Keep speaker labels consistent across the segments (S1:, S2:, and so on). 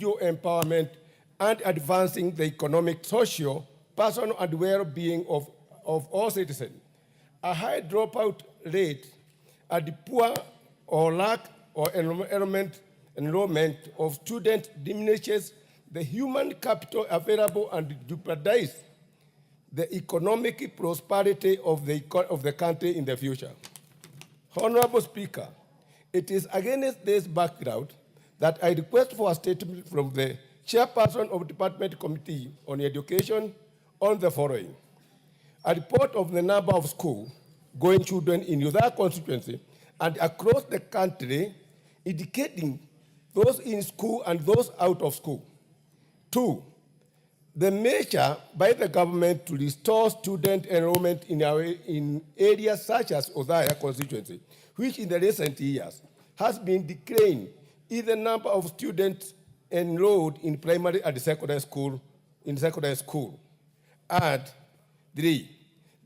S1: empowerment and advancing the economic, social, personal, and well-being of all citizens. A high dropout rate and poor or lack or enrollment of students diminishes the human capital available and jeopardizes the economic prosperity of the country in the future. Honorable Speaker, it is against this background that I request for a statement from the Chairperson of the Department Committee on Education on the following. A report of the number of school-going children in Yudha constituency and across the country indicating those in school and those out of school. 2, the measure by the government to restore student enrollment in areas such as Othaya constituency, which in the recent years has been declining in the number of students enrolled in primary and secondary school, And 3,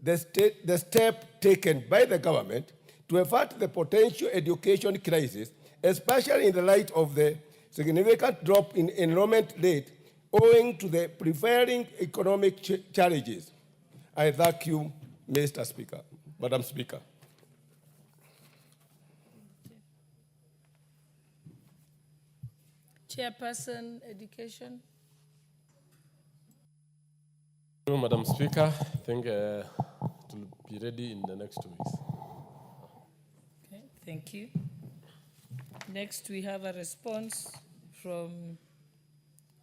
S1: the step taken by the government to avert the potential education crisis, especially in the light of the significant drop in enrollment rate owing to the prevailing economic challenges. I thank you, Mr. Speaker, Madam Speaker.
S2: Chairperson, Education.
S3: Thank you, Madam Speaker. I think it will be ready in the next 2 weeks.
S2: Okay, thank you. Next, we have a response from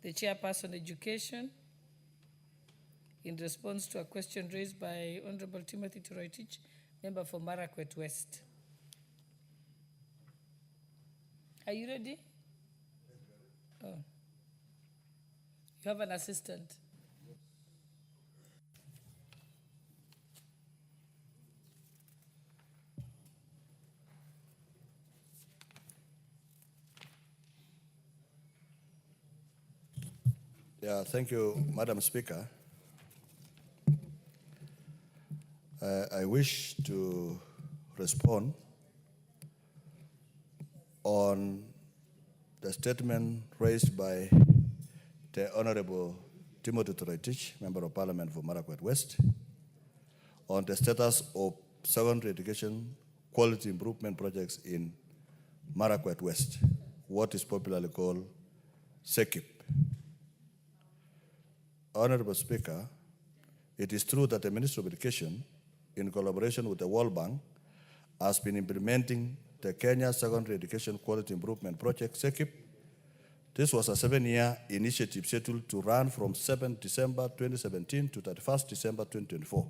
S2: the Chairperson, Education, in response to a question raised by Honorable Timothy Toroitich, member for Marakwet West. Are you ready? Oh. You have an assistant.
S4: Yeah, thank you, Madam Speaker. I wish to respond on the statement raised by the Honorable Timothy Toroitich, Member of Parliament for Marakwet West, on the status of secondary education quality improvement projects in Marakwet West, what is popularly called SEQIP. Honorable Speaker, it is true that the Ministry of Education, in collaboration with the World Bank, has been implementing the Kenya Secondary Education Quality Improvement Project, SEQIP. This was a 7-year initiative scheduled to run from 7 December 2017 to 31st December 2024.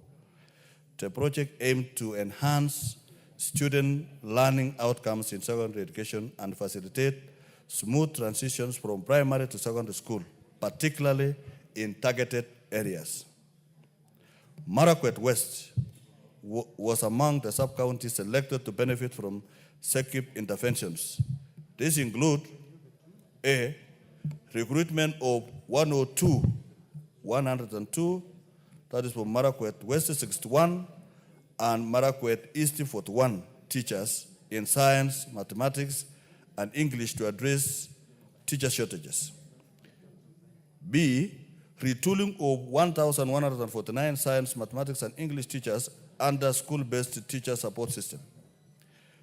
S4: The project aimed to enhance student learning outcomes in secondary education and facilitate smooth transitions from primary to secondary school, particularly in targeted areas. Marakwet West was among the sub-counties selected to benefit from SEQIP interventions. These include A, recruitment of 102, that is for Marakwet West 61, and Marakwet East 41 teachers in science, mathematics, and English to address teacher shortages. B, retooling of 1,149 science, mathematics, and English teachers under school-based teacher support system.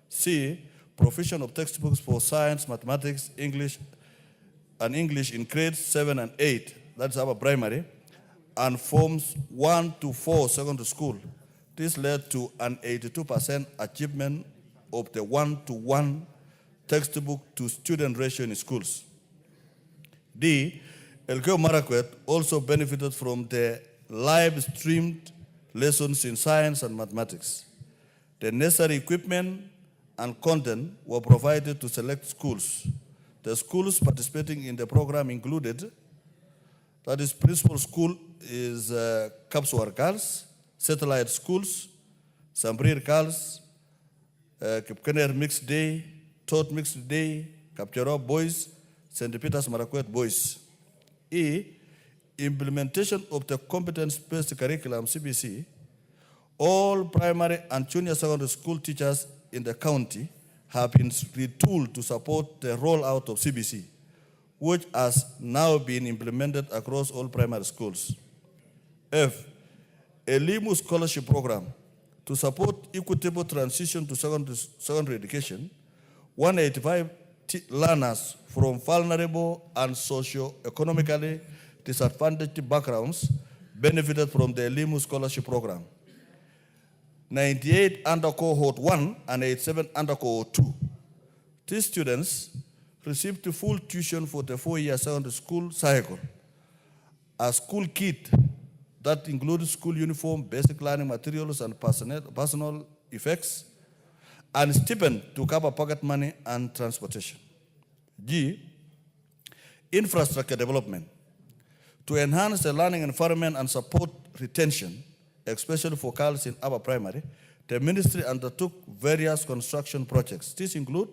S4: C, provision of textbooks for science, mathematics, English in grades 7 and 8, that's our primary, and forms 1 to 4 secondary school. This led to an 82% achievement of the 1-to-1 textbook to student ratio in schools. D, Elgeyo Marakwet also benefited from the live-streamed lessons in science and mathematics. The necessary equipment and content were provided to select schools. The schools participating in the program included, that is, principal school is Kapswar Girls, satellite schools, Sambrir Girls, Kipkener Mixed Day, Tot Mixed Day, Kapchorop Boys, St. Peter's Marakwet Boys. E, implementation of the competence-based curriculum, CBC. All primary and junior secondary school teachers in the county have been retooled to support the rollout of CBC, which has now been implemented across all primary schools. F, a LIMU scholarship program to support equitable transition to secondary education. 185 learners from vulnerable and socio-economically disadvantaged backgrounds benefited from the LIMU scholarship program. 98 under cohort 1 and 87 under cohort 2. These students received full tuition for the 4-year secondary school cycle, a school kit that includes school uniform, basic learning materials, and personal effects, and stipend to cover pocket money and transportation. G, infrastructure development. To enhance the learning environment and support retention, especially for girls in upper primary, the ministry undertook various construction projects. These include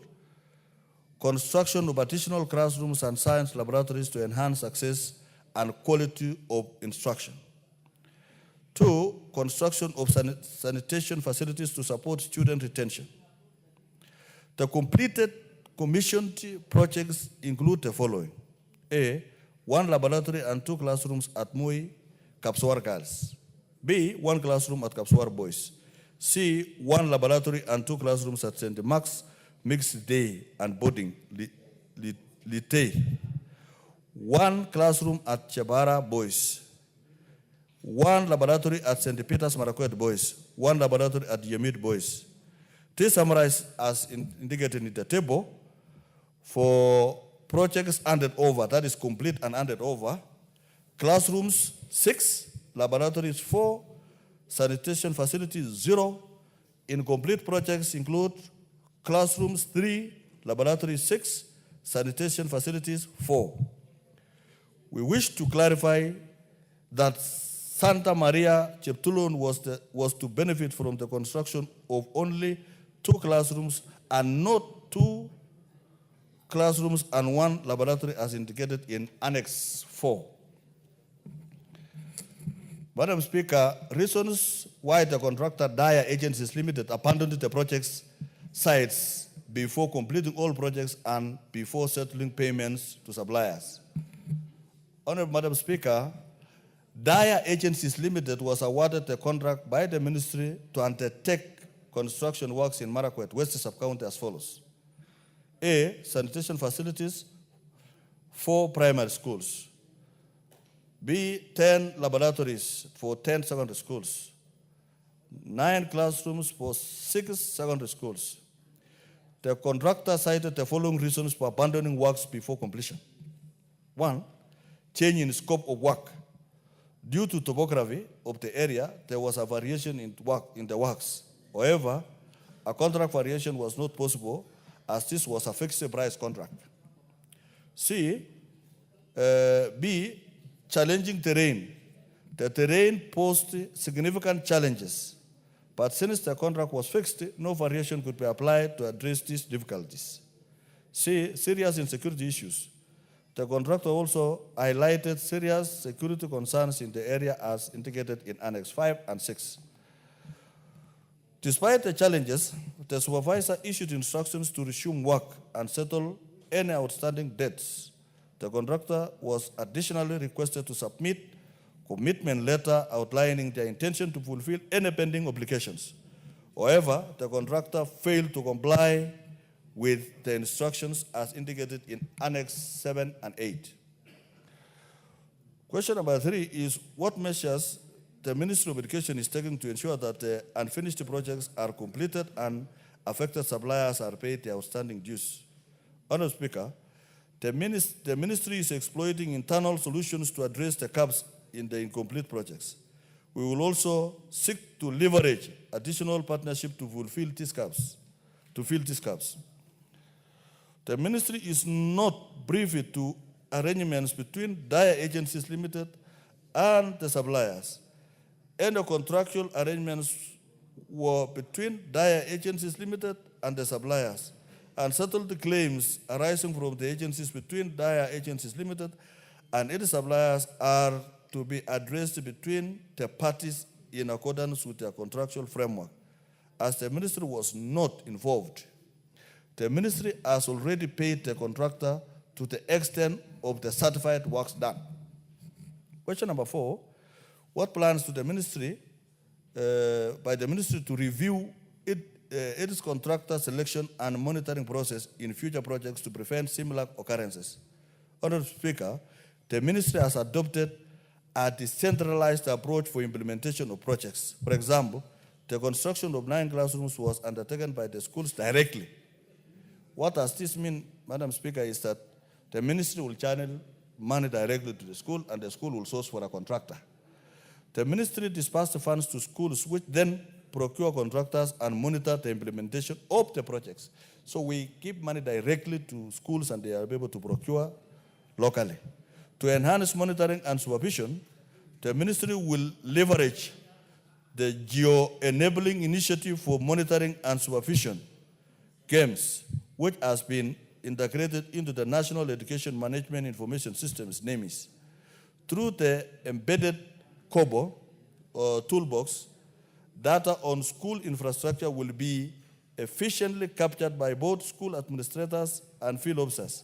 S4: construction of additional classrooms and science laboratories to enhance access and quality of instruction. 2, construction of sanitation facilities to support student retention. The completed commissioned projects include the following. A, 1 laboratory and 2 classrooms at Moi Kapsawar Girls. B, 1 classroom at Kapsawar Boys. C, 1 laboratory and 2 classrooms at St. Mark's Mixed Day and Boarding, Lite. 1 classroom at Chabara Boys. 1 laboratory at St. Peter's Marakwet Boys. 1 laboratory at Yemid Boys. This summarized as indicated in the table for projects handed over, that is complete and handed over. Classrooms 6, laboratories 4, sanitation facilities 0. Incomplete projects include classrooms 3, laboratories 6, sanitation facilities 4. We wish to clarify that Santa Maria Cheptulun was to benefit from the construction of only 2 classrooms and not 2 classrooms and 1 laboratory as indicated in Annex 4. Madam Speaker, reasons why the contractor Daya Agencies Limited abandoned the project's sites before completing all projects and before settling payments to suppliers. Honorable Madam Speaker, Daya Agencies Limited was awarded a contract by the ministry to undertake construction works in Marakwet, West Sub-County as follows. A, sanitation facilities, 4 primary schools. B, 10 laboratories for 10 secondary schools. 9 classrooms for 6 secondary schools. The contractor cited the following reasons for abandoning works before completion. 1, change in scope of work. Due to topography of the area, there was a variation in the works. However, a contract variation was not possible as this was a fixed price contract. C, B, challenging terrain. The terrain posed significant challenges, but since the contract was fixed, no variation could be applied to address these difficulties. C, serious insecurity issues. The contractor also highlighted serious security concerns in the area as indicated in Annex 5 and 6. Despite the challenges, the supervisor issued instructions to resume work and settle any outstanding debts. The contractor was additionally requested to submit commitment letter outlining their intention to fulfill any pending obligations. However, the contractor failed to comply with the instructions as indicated in Annex 7 and 8. Question number 3 is what measures the Ministry of Education is taking to ensure that the unfinished projects are completed and affected suppliers are paid the outstanding dues. Honorable Speaker, the ministry is exploiting internal solutions to address the gaps in the incomplete projects. We will also seek to leverage additional partnership to fulfill these gaps, The ministry is not privy to arrangements between Daya Agencies Limited and the suppliers. Any contractual arrangements were between Daya Agencies Limited and the suppliers, and settled the claims arising from the agencies between Daya Agencies Limited and its suppliers are to be addressed between the parties in accordance with their contractual framework. As the ministry was not involved, the ministry has already paid the contractor to the extent of the certified works done. Question number 4, what plans to the ministry, by the ministry to review its contractor selection and monitoring process in future projects to prevent similar occurrences? Honorable Speaker, the ministry has adopted a decentralized approach for implementation of projects. For example, the construction of 9 classrooms was undertaken by the schools directly. What does this mean, Madam Speaker, is that the ministry will channel money directly to the school and the school will source for a contractor. The ministry disperses the funds to schools, which then procure contractors and monitor the implementation of the projects. So we give money directly to schools and they are able to procure locally. To enhance monitoring and supervision, the ministry will leverage the Geo-Enabling Initiative for Monitoring and Supervision, GEMS, which has been integrated into the National Education Management Information Systems, NEMIS. Through the embedded COBO toolbox, data on school infrastructure will be efficiently captured by both school administrators and field officers.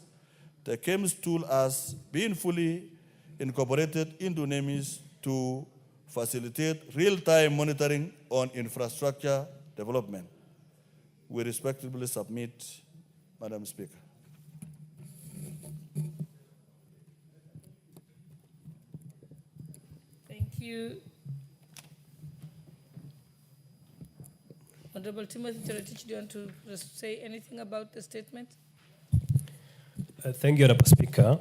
S4: The GEMS tool has been fully incorporated into NEMIS to facilitate real-time monitoring on infrastructure development. We respectfully submit, Madam Speaker.
S2: Thank you. Honorable Timothy Cherotich, do you want to say anything about the statement?
S5: Thank you, Honorable Speaker,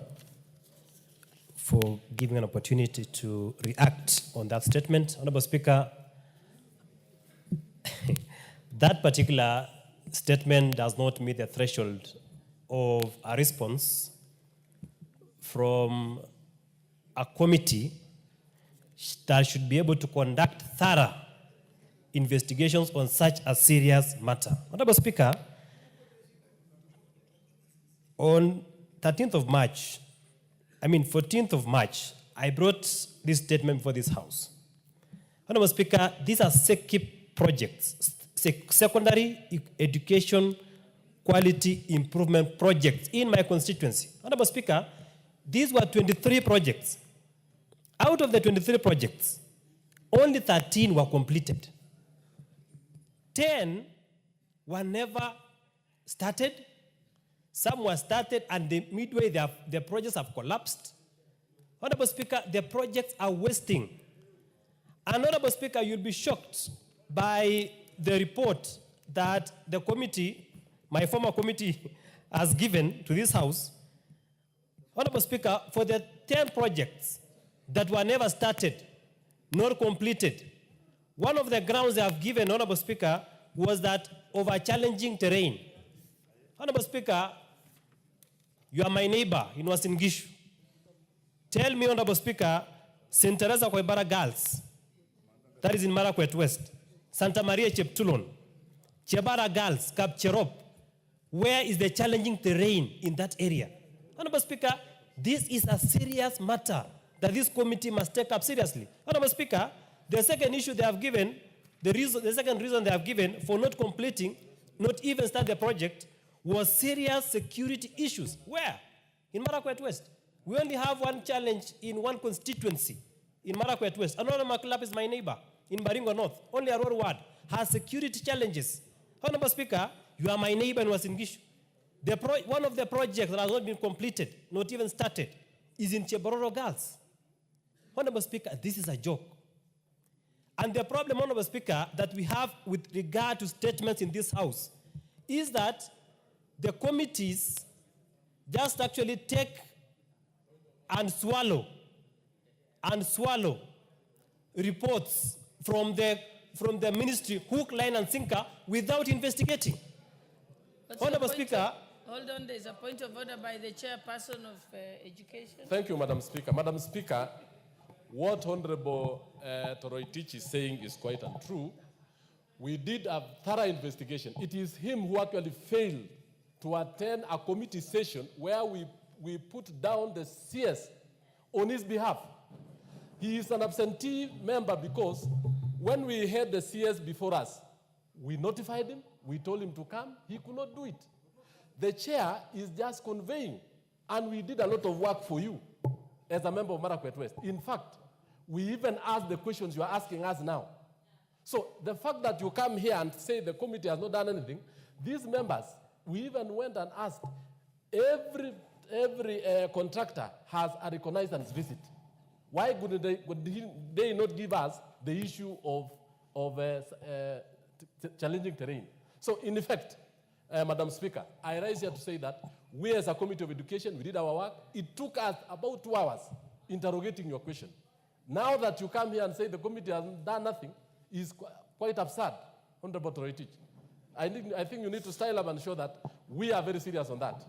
S5: for giving an opportunity to react on that statement. Honorable Speaker, that particular statement does not meet the threshold of a response from a committee that should be able to conduct thorough investigations on such a serious matter. Honorable Speaker, on 14th of March, I brought this statement for this House. Honorable Speaker, these are SECIP projects, secondary education quality improvement projects in my constituency. Honorable Speaker, these were 23 projects. Out of the 23 projects, only 13 were completed. 10 were never started. Some were started and midway the projects have collapsed. Honorable Speaker, the projects are wasting. And Honorable Speaker, you'll be shocked by the report that the committee, my former committee, has given to this House. Honorable Speaker, for the 10 projects that were never started, not completed, one of the grounds they have given, Honorable Speaker, was that over challenging terrain. Honorable Speaker, you are my neighbor in Uasin Gishu. Tell me, Honorable Speaker, St. Teresa Koibara Girls, that is in Marakwet West, Santa Maria Cheptulon, Chebara Girls, Kapcherop, where is the challenging terrain in that area? Honorable Speaker, this is a serious matter that this committee must take up seriously. Honorable Speaker, the second issue they have given, the second reason they have given for not completing, not even start the project, was serious security issues. Where? In Marakwet West. We only have one challenge in one constituency in Marakwet West. Another Maklap is my neighbor in Baringo North. Only a rural ward has security challenges. Honorable Speaker, you are my neighbor in Uasin Gishu. One of the projects that has not been completed, not even started, is in Chebororo Girls. Honorable Speaker, this is a joke. And the problem, Honorable Speaker, that we have with regard to statements in this House is that the committees just actually take and swallow reports from the ministry, hook, line, and sinker, without investigating. Honorable Speaker.
S2: Hold on, there's a point of order by the chairperson of education.
S3: Thank you, Madam Speaker. Madam Speaker, what Honorable Toroitich is saying is quite untrue. We did a thorough investigation. It is him who actually failed to attend a committee session where we put down the CS on his behalf. He is an absentee member because when we had the CS before us, we notified him, we told him to come, he could not do it. The chair is just conveying And we did a lot of work for you as a member of Marakwet West. In fact, we even asked the questions you are asking us now. So the fact that you come here and say the committee has not done anything, these members, we even went and asked, every contractor has a reconnaissance visit. Why would they not give us the issue of challenging terrain? So in effect, Madam Speaker, I rise here to say that we as a Committee of Education, we did our work. It took us about 2 hours interrogating your question. Now that you come here and say the committee has done nothing is quite absurd, Honorable Toroitich. I think you need to style up and show that we are very serious on that.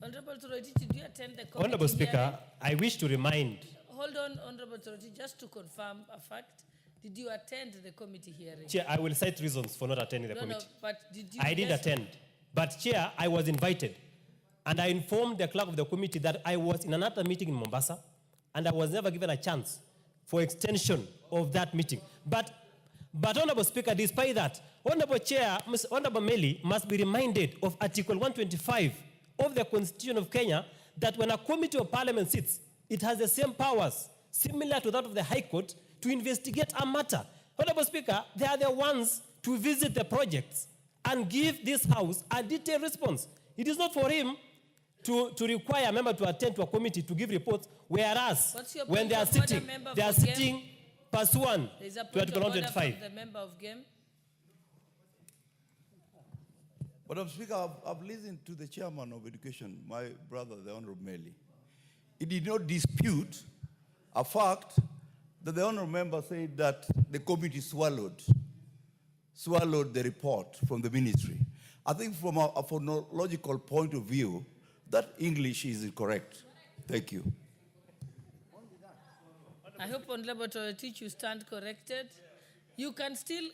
S2: Honorable Toroitich, did you attend the committee
S5: Honorable Speaker,
S2: hearing?
S5: I wish to remind.
S2: Hold on, Honorable Toroitich, just to confirm a fact. Did you attend the committee hearing?
S5: Chair, I will cite reasons for not attending the
S2: No,
S5: committee.
S2: but did you?
S5: I did
S2: yes,
S5: attend. But Chair, I was invited. And I informed the clerk of the committee that I was in another meeting in Mombasa, and I was never given a chance for extension of that meeting. But Honorable Speaker, despite that, Honorable Chair, Honorable Meli must be reminded of Article 125 of the Constitution of Kenya, that when a committee of parliament sits, it has the same powers, similar to that of the High Court, to investigate a matter. Honorable Speaker, they are the ones to visit the projects and give this House a detailed response. It is not for him to require a member to attend to a committee to give reports, whereas
S2: What's your
S5: when
S2: point
S5: they are
S2: of order,
S5: sitting,
S2: member
S5: they are
S2: for
S5: sitting pursuant
S2: There is a
S5: to
S2: point
S5: Article
S2: of order
S5: 125.
S2: from the member of Game.
S4: Madam Speaker, I've listened to the chairman of education, my brother, the Honorable Meli. He did not dispute a fact that the Honorable member said that the committee swallowed the report from the ministry. I think from a phonological point of view, that English is incorrect. Thank you.
S2: I hope, Honorable Toroitich, you stand corrected. You can still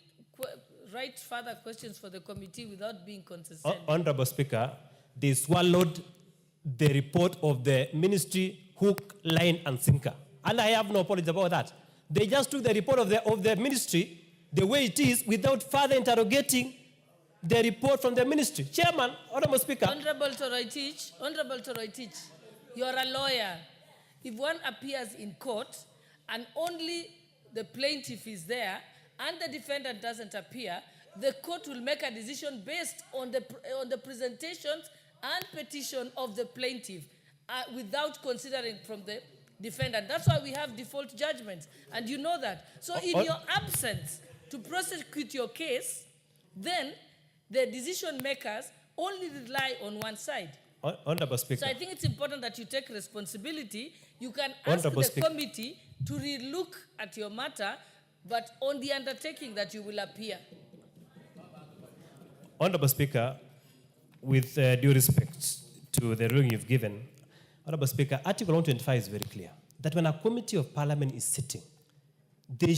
S2: write further questions for the committee without being condescending.
S5: Honorable Speaker, they swallowed the report of the ministry hook, line, and sinker. And I have no apology about that. They just took the report of the ministry the way it is without further interrogating the report from the ministry. Chairman, Honorable Speaker.
S2: Honorable Toroitich, you are a lawyer. If one appears in court and only the plaintiff is there and the defendant doesn't appear, the court will make a decision based on the presentations and petition of the plaintiff without considering from the defendant. That's why we have default judgments, and you know that. So in your absence to prosecute your case, then the decision makers only rely on one side.
S5: Honorable Speaker.
S2: So I think it's important that you take responsibility. You can ask
S5: Honorable
S2: the
S5: Speaker.
S2: committee to relook at your matter, but on the undertaking that you will appear.
S5: Honorable Speaker, with due respect to the ruling you've given, Honorable Speaker, Article 125 is very clear that when a committee of parliament is sitting, they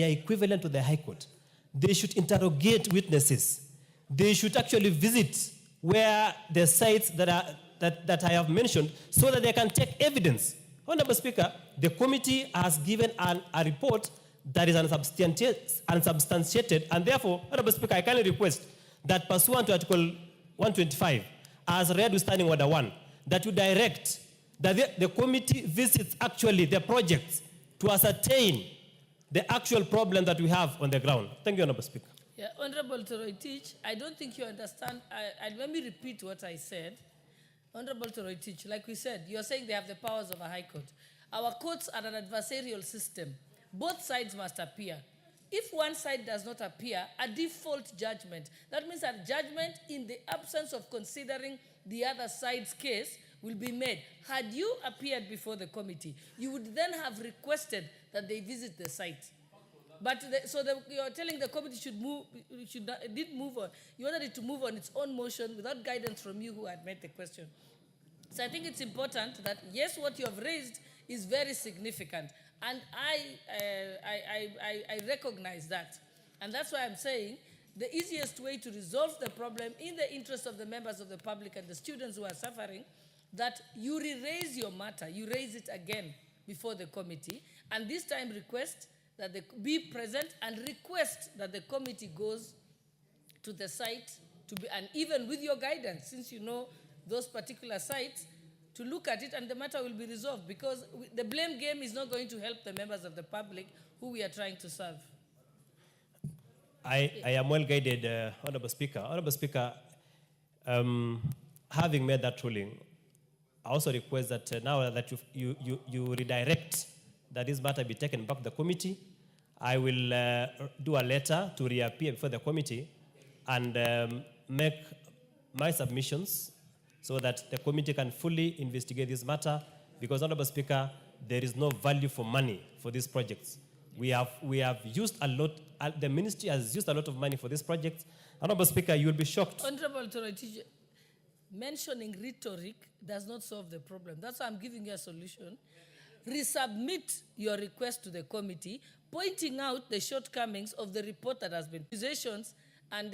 S5: are equivalent to the High Court. They should interrogate witnesses. They should actually visit where the sites that I have mentioned so that they can take evidence. Honorable Speaker, the committee has given a report that is unsubstantiated, and therefore, Honorable Speaker, I kindly request that pursuant to Article 125, as read with Standing Order 1, that you direct that the committee visits actually the projects to ascertain the actual problem that we have on the ground. Thank you, Honorable Speaker.
S2: Yeah, Honorable Toroitich, I don't think you understand. Let me repeat what I said. Honorable Toroitich, like we said, you're saying they have the powers of a high court. Our courts are an adversarial system. Both sides must appear. If one side does not appear, a default judgment. That means a judgment in the absence of considering the other side's case will be made. Had you appeared before the committee, you would then have requested that they visit the site. But you're telling the committee did move on. You wanted it to move on its own motion without guidance from you who had made the question. So I think it's important that, yes, what you have raised is very significant. And I recognize that. And that's why I'm saying the easiest way to resolve the problem in the interest of the members of the public and the students who are suffering, that you re-raise your matter, you raise it again before the committee, and this time request that they be present and request that the committee goes to the site to be, and even with your guidance, since you know those particular sites, to look at it and the matter will be resolved, because the blame game is not going to help the members of the public who we are trying to serve.
S5: I am well guided, Honorable Speaker. Honorable Speaker, having made that ruling, I also request that now that you redirect that this matter be taken back to the committee, I will do a letter to reappear before the committee and make my submissions so that the committee can fully investigate this matter, because, Honorable Speaker, there is no value for money for these projects. We have used a lot, the ministry has used a lot of money for this project. Honorable Speaker, you will be shocked.
S2: Honorable Toroitich, mentioning rhetoric does not solve the problem. That's why I'm giving you a solution. Resubmit your request to the committee, pointing out the shortcomings of the report that has been accusations and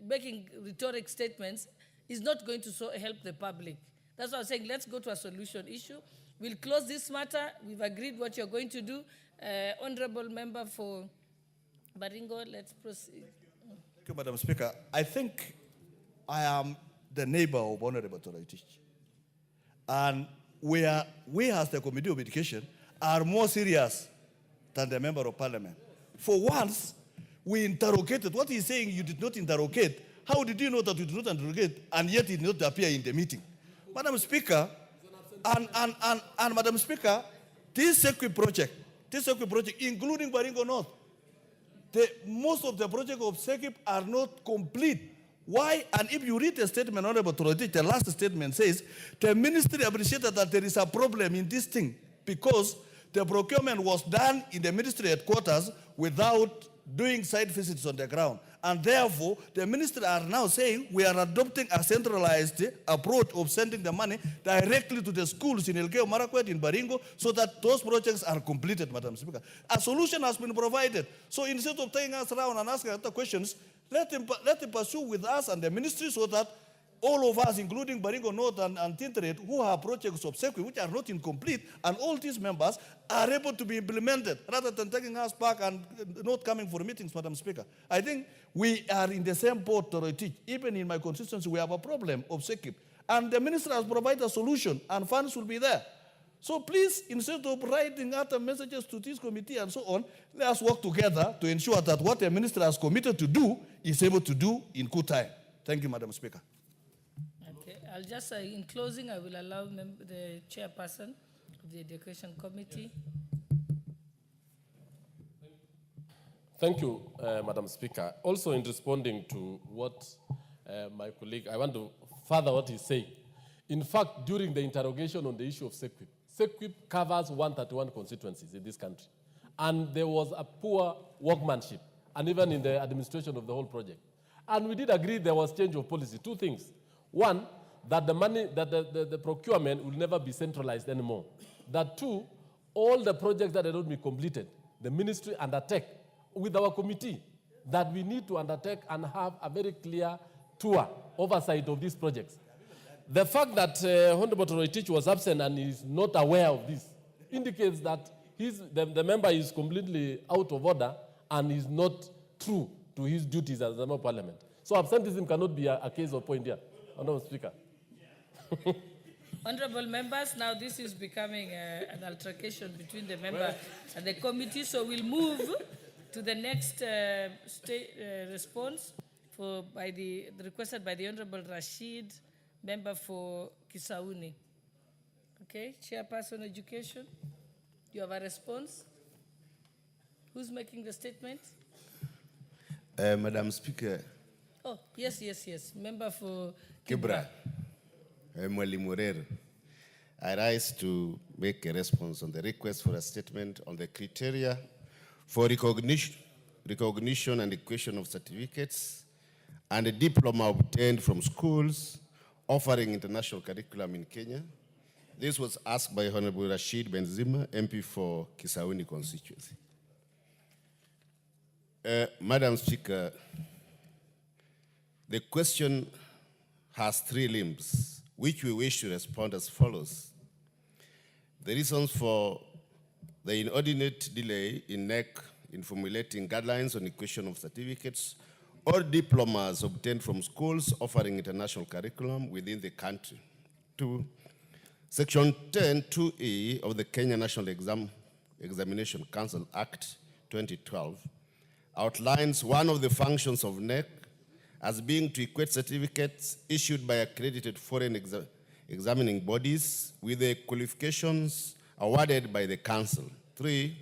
S2: making rhetoric statements is not going to help the public. That's why I'm saying let's go to a solution issue. We'll close this matter. We've agreed what you're going to do. Honorable Member for Baringo, let's proceed.
S4: Thank you, Madam Speaker. I think I am the neighbor of Honorable Toroitich. And we as the Committee of Education are more serious than the Member of Parliament. For once, we interrogated. What he's saying, you did not interrogate. How did you know that you did not interrogate and yet it did not appear in the meeting? Madam Speaker, and Madam Speaker, this SEQUIP project, including Baringo North, most of the projects of SEQUIP are not complete. Why? And if you read the statement, Honorable Toroitich, the last statement says, the ministry appreciated that there is a problem in this thing because the procurement was done in the ministry headquarters without doing site visits on the ground. And therefore, the ministry are now saying we are adopting a centralized approach of sending the money directly to the schools in Elgeyo Marakwet, in Baringo, so that those projects are completed, Madam Speaker. A solution has been provided. So instead of taking us around and asking other questions, let him pursue with us and the ministry so that all of us, including Baringo North and Tinteret, who have projects of SEQUIP which are not incomplete, and all these members are able to be implemented rather than taking us back and not coming for meetings, Madam Speaker. I think we are in the same boat, Toroitich. Even in my constituency, we have a problem of SEQUIP. And the minister has provided a solution, and funds will be there. So please, instead of writing other messages to this committee and so on, let us work together to ensure that what the minister has committed to do is able to do in good time. Thank you, Madam Speaker.
S2: Okay, I'll just say in closing, I will allow the chairperson of the Education Committee.
S3: Thank you, Madam Speaker. Also, in responding to what my colleague, I want to further what he's saying. In fact, during the interrogation on the issue of SEQUIP, SEQUIP covers 131 constituencies in this country. And there was a poor workmanship, and even in the administration of the whole project. And we did agree there was change of policy. Two things. One, that the money, that the procurement will never be centralized anymore. That two, all the projects that had not been completed, the ministry undertake with our committee that we need to undertake and have a very clear tour, oversight of these projects. The fact that Honorable Toroitich was absent and is not aware of this indicates that the member is completely out of order and is not true to his duties as a member of Parliament. So absenteeism cannot be a case of point here. Honorable Speaker.
S2: Honorable members, now this is becoming an altercation between the member and the committee, so we'll move to the next response requested by the Honorable Rashid, member for Kisauni. Okay, Chairperson Education, you have a response? Who's making the statement?
S6: Madam Speaker.
S2: Oh, yes. Member for
S6: Kibra. Mwalimu Rero. I rise to make a response on the request for a statement on the criteria for recognition and equation of certificates and a diploma obtained from schools offering international curriculum in Kenya. This was asked by Honorable Rashid Benzima, MP for Kisauni constituency. Madam Speaker, the question has three limbs, which we wish to respond as follows. The reasons for the inordinate delay in NEC in formulating guidelines on equation of certificates or diplomas obtained from schools offering international curriculum within the country. 2. Section 10(2)(e) of the Kenya National Examination Council Act 2012 outlines one of the functions of NEC as being to equate certificates issued by accredited foreign examining bodies with the qualifications awarded by the Council. 3.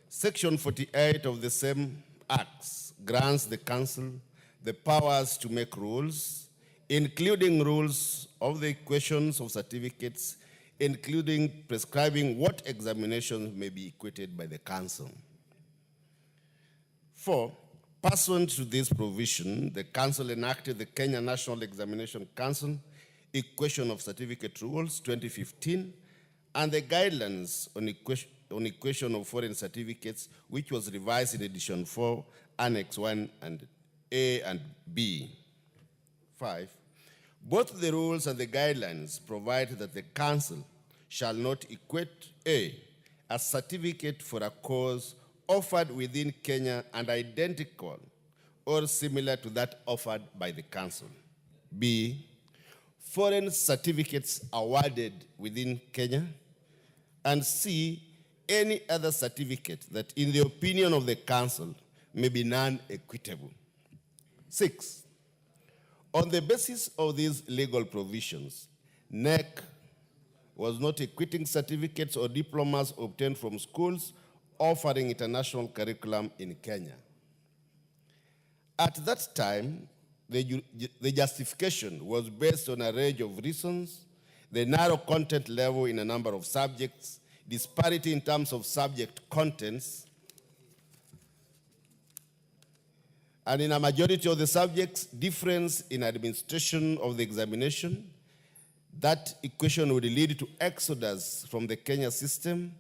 S6: Section 48 of the same Acts grants the Council the powers to make rules, including rules of the equations of certificates, including prescribing what examinations may be equated by the Council. 4. Pursuant to this provision, the Council enacted the Kenya National Examination Council Equation of Certificate Rules 2015 and the Guidelines on Equation of Foreign Certificates, which was revised in Edition 4, Annex 1 and A and B. 5. Both the rules and the guidelines provide that the Council shall not equate A, a certificate for a course offered within Kenya and identical or similar to that offered by the Council. B, foreign certificates awarded within Kenya. And C, any other certificate that in the opinion of the Council may be non-equitable. 6, on the basis of these legal provisions, NEC was not equating certificates or diplomas obtained from schools offering international curriculum in Kenya. At that time, the justification was based on a range of reasons: the narrow content level in a number of subjects, disparity in terms of subject contents, and in a majority of the subjects, difference in administration of the examination. That equation would lead to exodus from the Kenya system.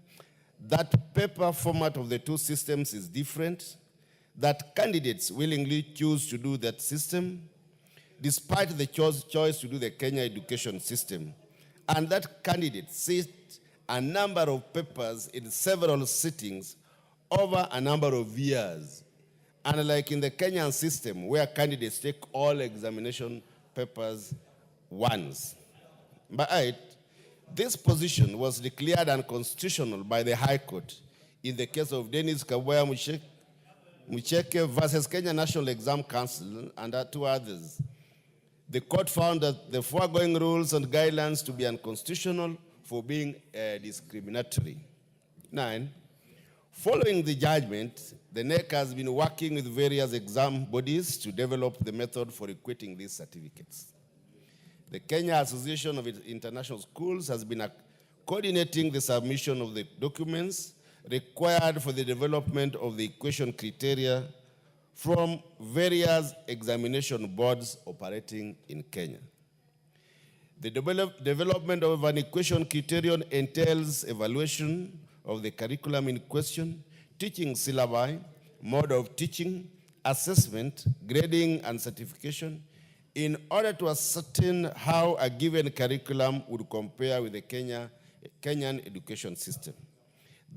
S6: That paper format of the two systems is different. That candidates willingly choose to do that system, despite the choice to do the Kenya education system. And that candidates sit a number of papers in several sittings over a number of years. Unlike in the Kenyan system, where candidates take all examination papers once. By 8, this position was declared unconstitutional by the High Court in the case of Dennis Kaboya Mucheke versus Kenya National Exam Council and 2 others. The court found that the foregoing rules and guidelines to be unconstitutional for being discriminatory. 9, following the judgment, the NEC has been working with various exam bodies to develop the method for equating these certificates. The Kenya Association of International Schools has been coordinating the submission of the documents required for the development of the equation criteria from various examination boards operating in Kenya. The development of an equation criterion entails evaluation of the curriculum in question, teaching syllabi, mode of teaching, assessment, grading, and certification, in order to ascertain how a given curriculum would compare with the Kenyan education system.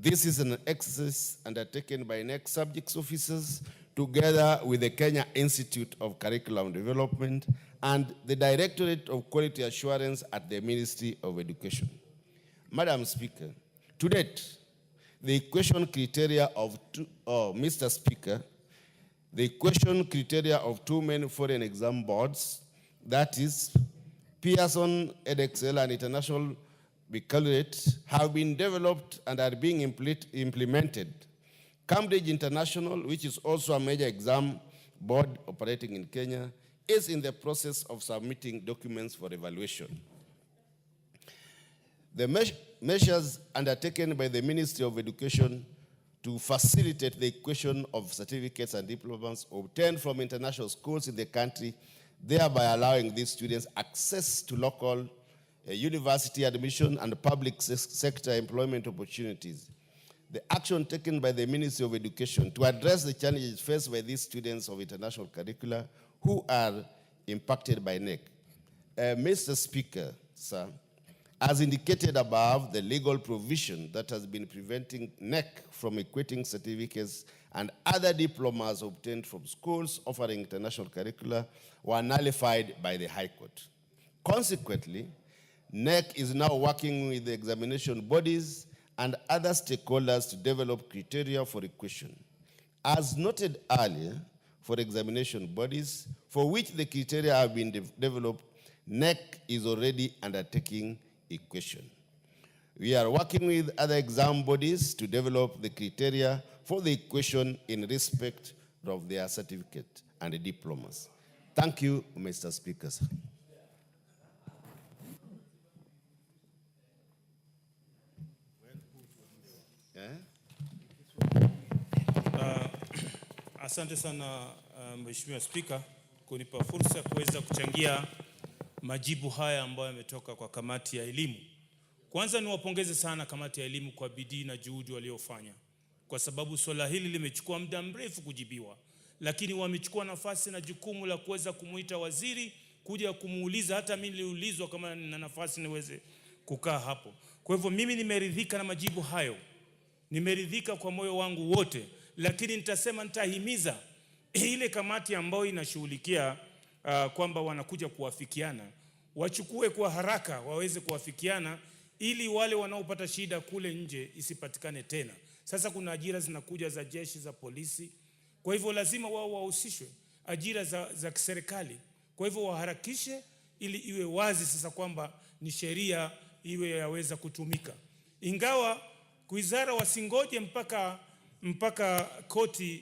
S6: This is an exercise undertaken by NEC subjects officers together with the Kenya Institute of Curriculum Development and the Directorate of Quality Assurance at the Ministry of Education. Madam Speaker, to date, the equation criteria of Mr. Speaker, the equation criteria of 2 main foreign exam boards, that is Pearson, Edexcel, and International Baccalaureate, have been developed and are being implemented. Cambridge International, which is also a major exam board operating in Kenya, is in the process of submitting documents for evaluation. The measures undertaken by the Ministry of Education to facilitate the equation of certificates and diplomas obtained from international schools in the country, thereby allowing these students access to local university admission and public sector employment opportunities. The action taken by the Ministry of Education to address the challenges faced by these students of international curricula who are impacted by NEC. Mr. Speaker, sir, As indicated above, the legal provision that has been preventing NEC from equating certificates and other diplomas obtained from schools offering international curricula were nullified by the High Court. Consequently, NEC is now working with the examination bodies and other stakeholders to develop criteria for equation. As noted earlier, for examination bodies for which the criteria have been developed, NEC is already undertaking equation. We are working with other exam bodies to develop the criteria for the equation in respect of their certificate and diplomas. Thank you, Mr. Speaker.
S7: Asante sana Mheshimiwa Spika kunipa fursa ya kuweza kuchangia majibu haya ambayo yametoka kwa kamati ya elimu. Kwanza niwapongeze sana kamati ya elimu kwa bidii na juhudi waliofanya, kwa sababu swala hili limechukua muda mrefu kujibiwa, lakini wamechukua nafasi na jukumu la kuweza kumuita waziri kuja kumuuliza. Hata mimi niliulizwa kama nina nafasi niweze kukaa hapo. Kwa hivyo mimi nimeridhika na majibu hayo, nimeridhika kwa moyo wangu wote, lakini nitasema nitahimiza ile kamati ambayo inashughulikia kwamba wanakuja kuwafikiana, wachukue kwa haraka waweze kuwafikiana, ili wale wanaopata shida kule nje isipatikane tena. Sasa kuna ajira zinakuja za jeshi, za polisi, kwa hivyo lazima wao wahusishwe, ajira za kiserikali. Kwa hivyo waharakishe ili iwe wazi sasa kwamba ni sheria iwe yaweza kutumika. Ingawa wizara wasingoje mpaka koti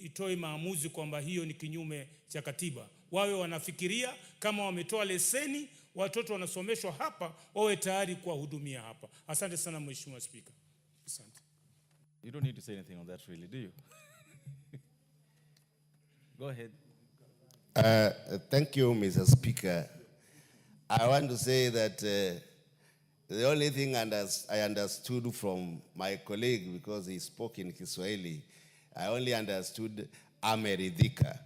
S7: itoe maamuzi kwamba hiyo ni kinyume cha katiba. Wawe wanafikiria kama wametoa leseni, watoto wanasomeshwa hapa, wawe tayari kuwahudumia hapa. Asante sana Mheshimiwa Spika. Asante.
S8: You don't need to say anything on that really, do you? Go ahead.
S6: Thank you, Mr. Speaker. I want to say that the only thing I understood from my colleague, because he spoke in Kiswahili, I only understood ameridhika.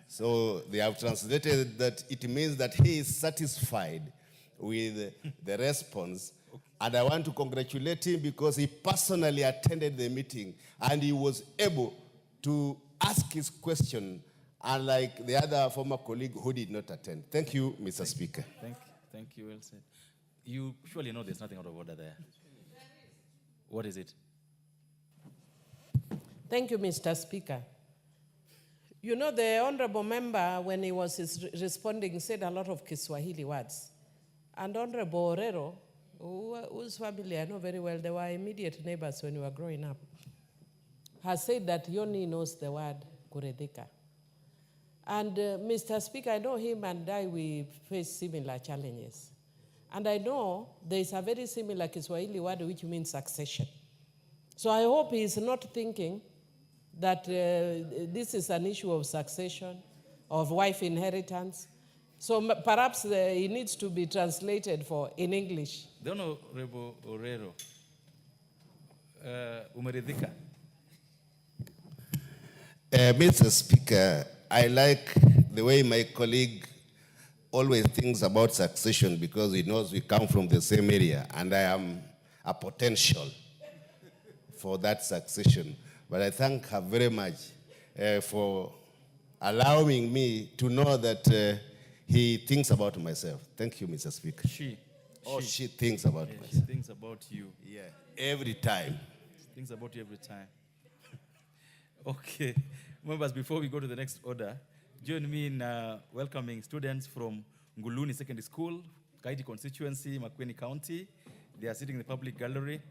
S6: So they have translated that it means that he is satisfied with the response. And I want to congratulate him because he personally attended the meeting and he was able to ask his question, unlike the other former colleague who did not attend. Thank you, Mr. Speaker.
S8: Thank you, well said. You surely know there's nothing out of order there. What is it?
S9: Thank you, Mr. Speaker. You know, the honorable member, when he was responding, said a lot of Kiswahili words. And Honorable Orero, whose family I know very well, they were immediate neighbors when we were growing up, has said that Yoni knows the word kuredhika. And Mr. Speaker, I know him and I, we face similar challenges. And I know there is a very similar Kiswahili word which means succession. So I hope he is not thinking that this is an issue of succession, of wife inheritance. So perhaps it needs to be translated for in English.
S8: The Honorable Orero, umeridhika?
S6: Mr. Speaker, I like the way my colleague always thinks about succession because he knows we come from the same area and I am a potential for that succession. But I thank her very much for allowing me to know that he thinks about myself. Thank you, Mr. Speaker. She thinks about myself.
S8: She thinks about you.
S6: Yeah, every time.
S8: She thinks about you every time. Okay. Members, before we go to the next order, join me in welcoming students from Nguluni Secondary School, Kaiti constituency, Makueni County. They are sitting in the public gallery.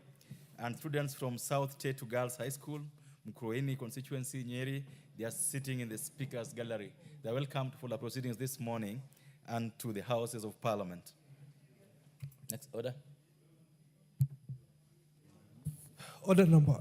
S8: And students from South Tetu Girls High School, Mkroeni constituency, Nyeri, they are sitting in the speaker's gallery. They are welcome for the proceedings this morning and to the Houses of Parliament. Next order.
S10: Order number.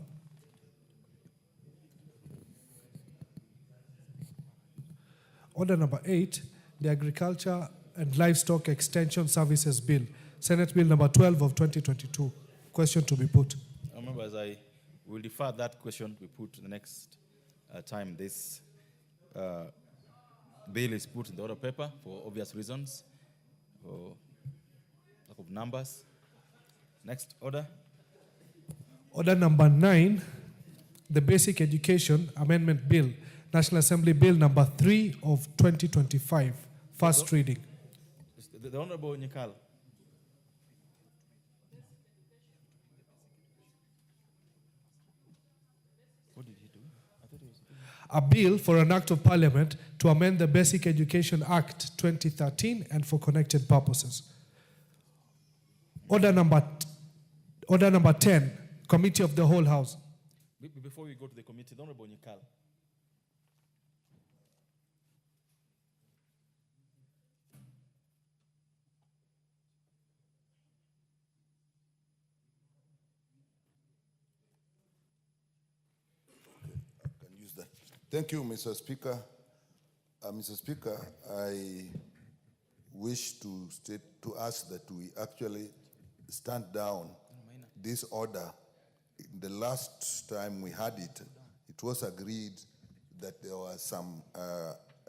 S10: Order number 8, the Agriculture and Livestock Extension Services Bill, Senate Bill number 12 of 2022. Question to be put.
S8: Members, I will defer that question to be put to the next time this bill is put in the order paper for obvious reasons, for lack of numbers. Next order.
S10: Order number 9, the Basic Education Amendment Bill, National Assembly Bill number 3 of 2025, first reading.
S8: The Honorable Nyikal. What did he do? I thought he was.
S10: A bill for an act of parliament to amend the Basic Education Act 2013 and for connected purposes. Order number 10, Committee of the Whole House.
S8: Before we go to the committee, the Honorable Nyikal.
S11: Can use that. Thank you, Mr. Speaker. Mr. Speaker, I wish to ask that we actually stand down this order. The last time we had it, it was agreed that there was some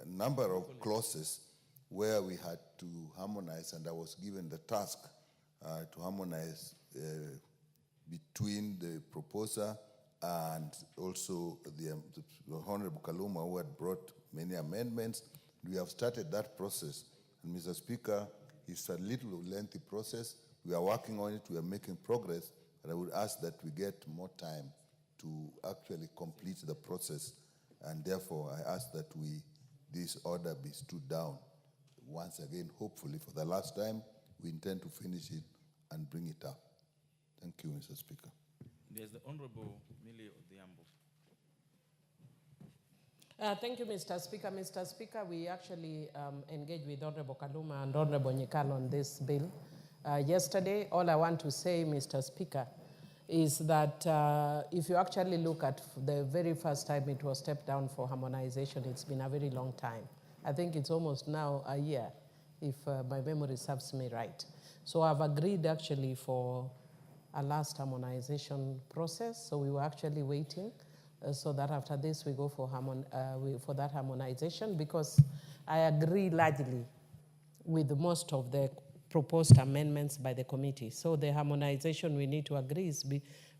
S11: number of clauses where we had to harmonize, and I was given the task to harmonize between the proposer and also the Honorable Kaluma, who had brought many amendments. We have started that process. And Mr. Speaker, it's a little lengthy process. We are working on it, we are making progress, and I would ask that we get more time to actually complete the process. And therefore, I ask that this order be stood down. Once again, hopefully for the last time, we intend to finish it and bring it up. Thank you, Mr. Speaker.
S8: There's the Honorable Millie Odhiambo.
S9: Thank you, Mr. Speaker. Mr. Speaker, we actually engaged with Honorable Kaluma and Honorable Nyikal on this bill yesterday. All I want to say, Mr. Speaker, is that if you actually look at the very first time it was stepped down for harmonization, it's been a very long time. I think it's almost now a year, if my memory serves me right. So I've agreed actually for a last harmonization process. So we were actually waiting so that after this we go for that harmonization, because I agree largely with most of the proposed amendments by the committee. So the harmonization we need to agree is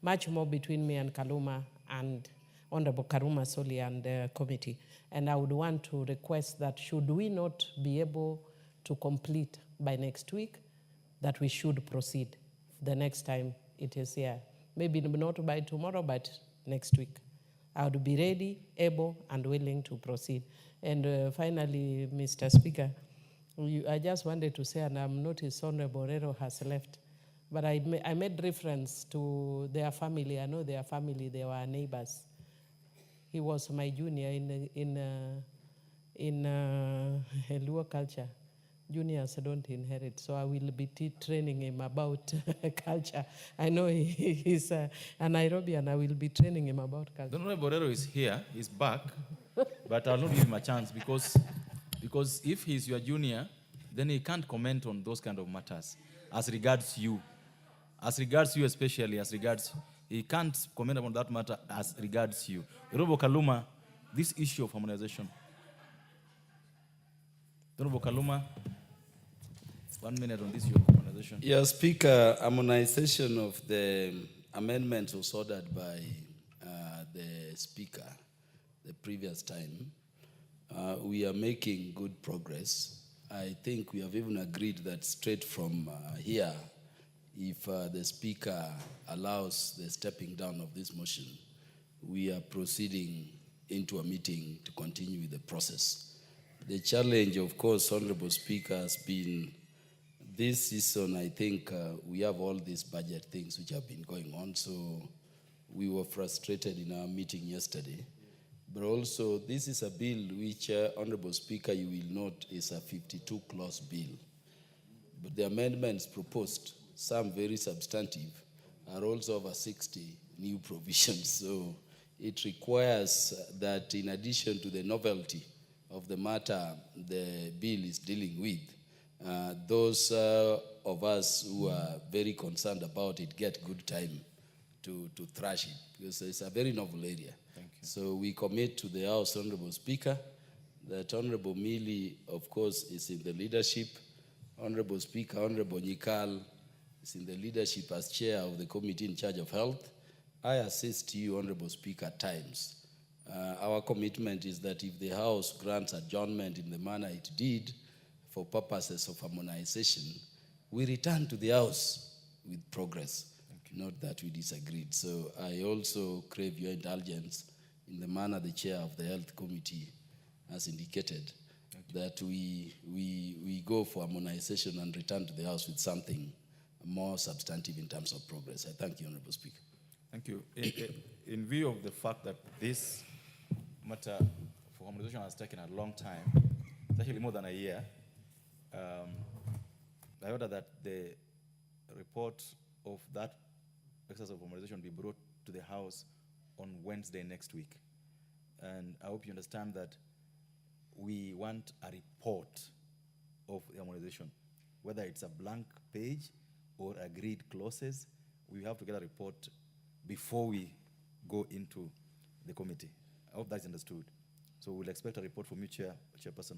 S9: much more between me and Kaluma and Honorable Karuma Soli and the committee. And I would want to request that should we not be able to complete by next week, that we should proceed the next time it is here. Maybe not by tomorrow, but next week. I would be ready, able, and willing to proceed. And finally, Mr. Speaker, I just wanted to say, and I'm noticed Honorable Borrero has left, but I made reference to their family. I know their family, they were neighbors. He was my junior in Luo culture. Juniors don't inherit, so I will be training him about culture. I know he's a Nairobian, I will be training him about culture.
S8: The Honorable Borrero is here, he's back, but I'll not give him a chance because if he's your junior, then he can't comment on those kind of matters as regards you. As regards you especially, he can't comment on that matter as regards you. Honorable Kaluma, this issue of harmonization. Honorable Kaluma, 1 minute on this issue of harmonization.
S12: Your Speaker, harmonization of the amendment was ordered by the Speaker the previous time. We are making good progress. I think we have even agreed that straight from here, if the Speaker allows the stepping down of this motion, we are proceeding into a meeting to continue with the process. The challenge, of course, Honorable Speaker, has been this season. I think we have all these budget things which have been going on, so we were frustrated in our meeting yesterday. But also, this is a bill which, Honorable Speaker, you will note is a 52-clause bill. But the amendments proposed, some very substantive, are also over 60 new provisions. So it requires that in addition to the novelty of the matter the bill is dealing with, those of us who are very concerned about it get good time to thrash it, because it's a very novel area.
S8: Thank you.
S12: So we commit to the House, Honorable Speaker, that Honorable Millie, of course, is in the leadership. Honorable Speaker, Honorable Nyikal, is in the leadership as chair of the committee in charge of health. I assist you, Honorable Speaker, at times. Our commitment is that if the House grants adjournment in the manner it did for purposes of harmonization, we return to the House with progress, not that we disagreed. So I also crave your indulgence in the manner the chair of the Health Committee has indicated, that we go for harmonization and return to the House with something more substantive in terms of progress. I thank you, Honorable Speaker.
S8: Thank you. In view of the fact that this matter for harmonization has taken a long time, it's actually more than a year, I order that the report of that exercise of harmonization be brought to the House on Wednesday next week. And I hope you understand that we want a report of the harmonization, whether it's a blank page or agreed clauses. We have to get a report before we go into the committee. I hope that's understood. So we'll expect a report from you, Chairperson,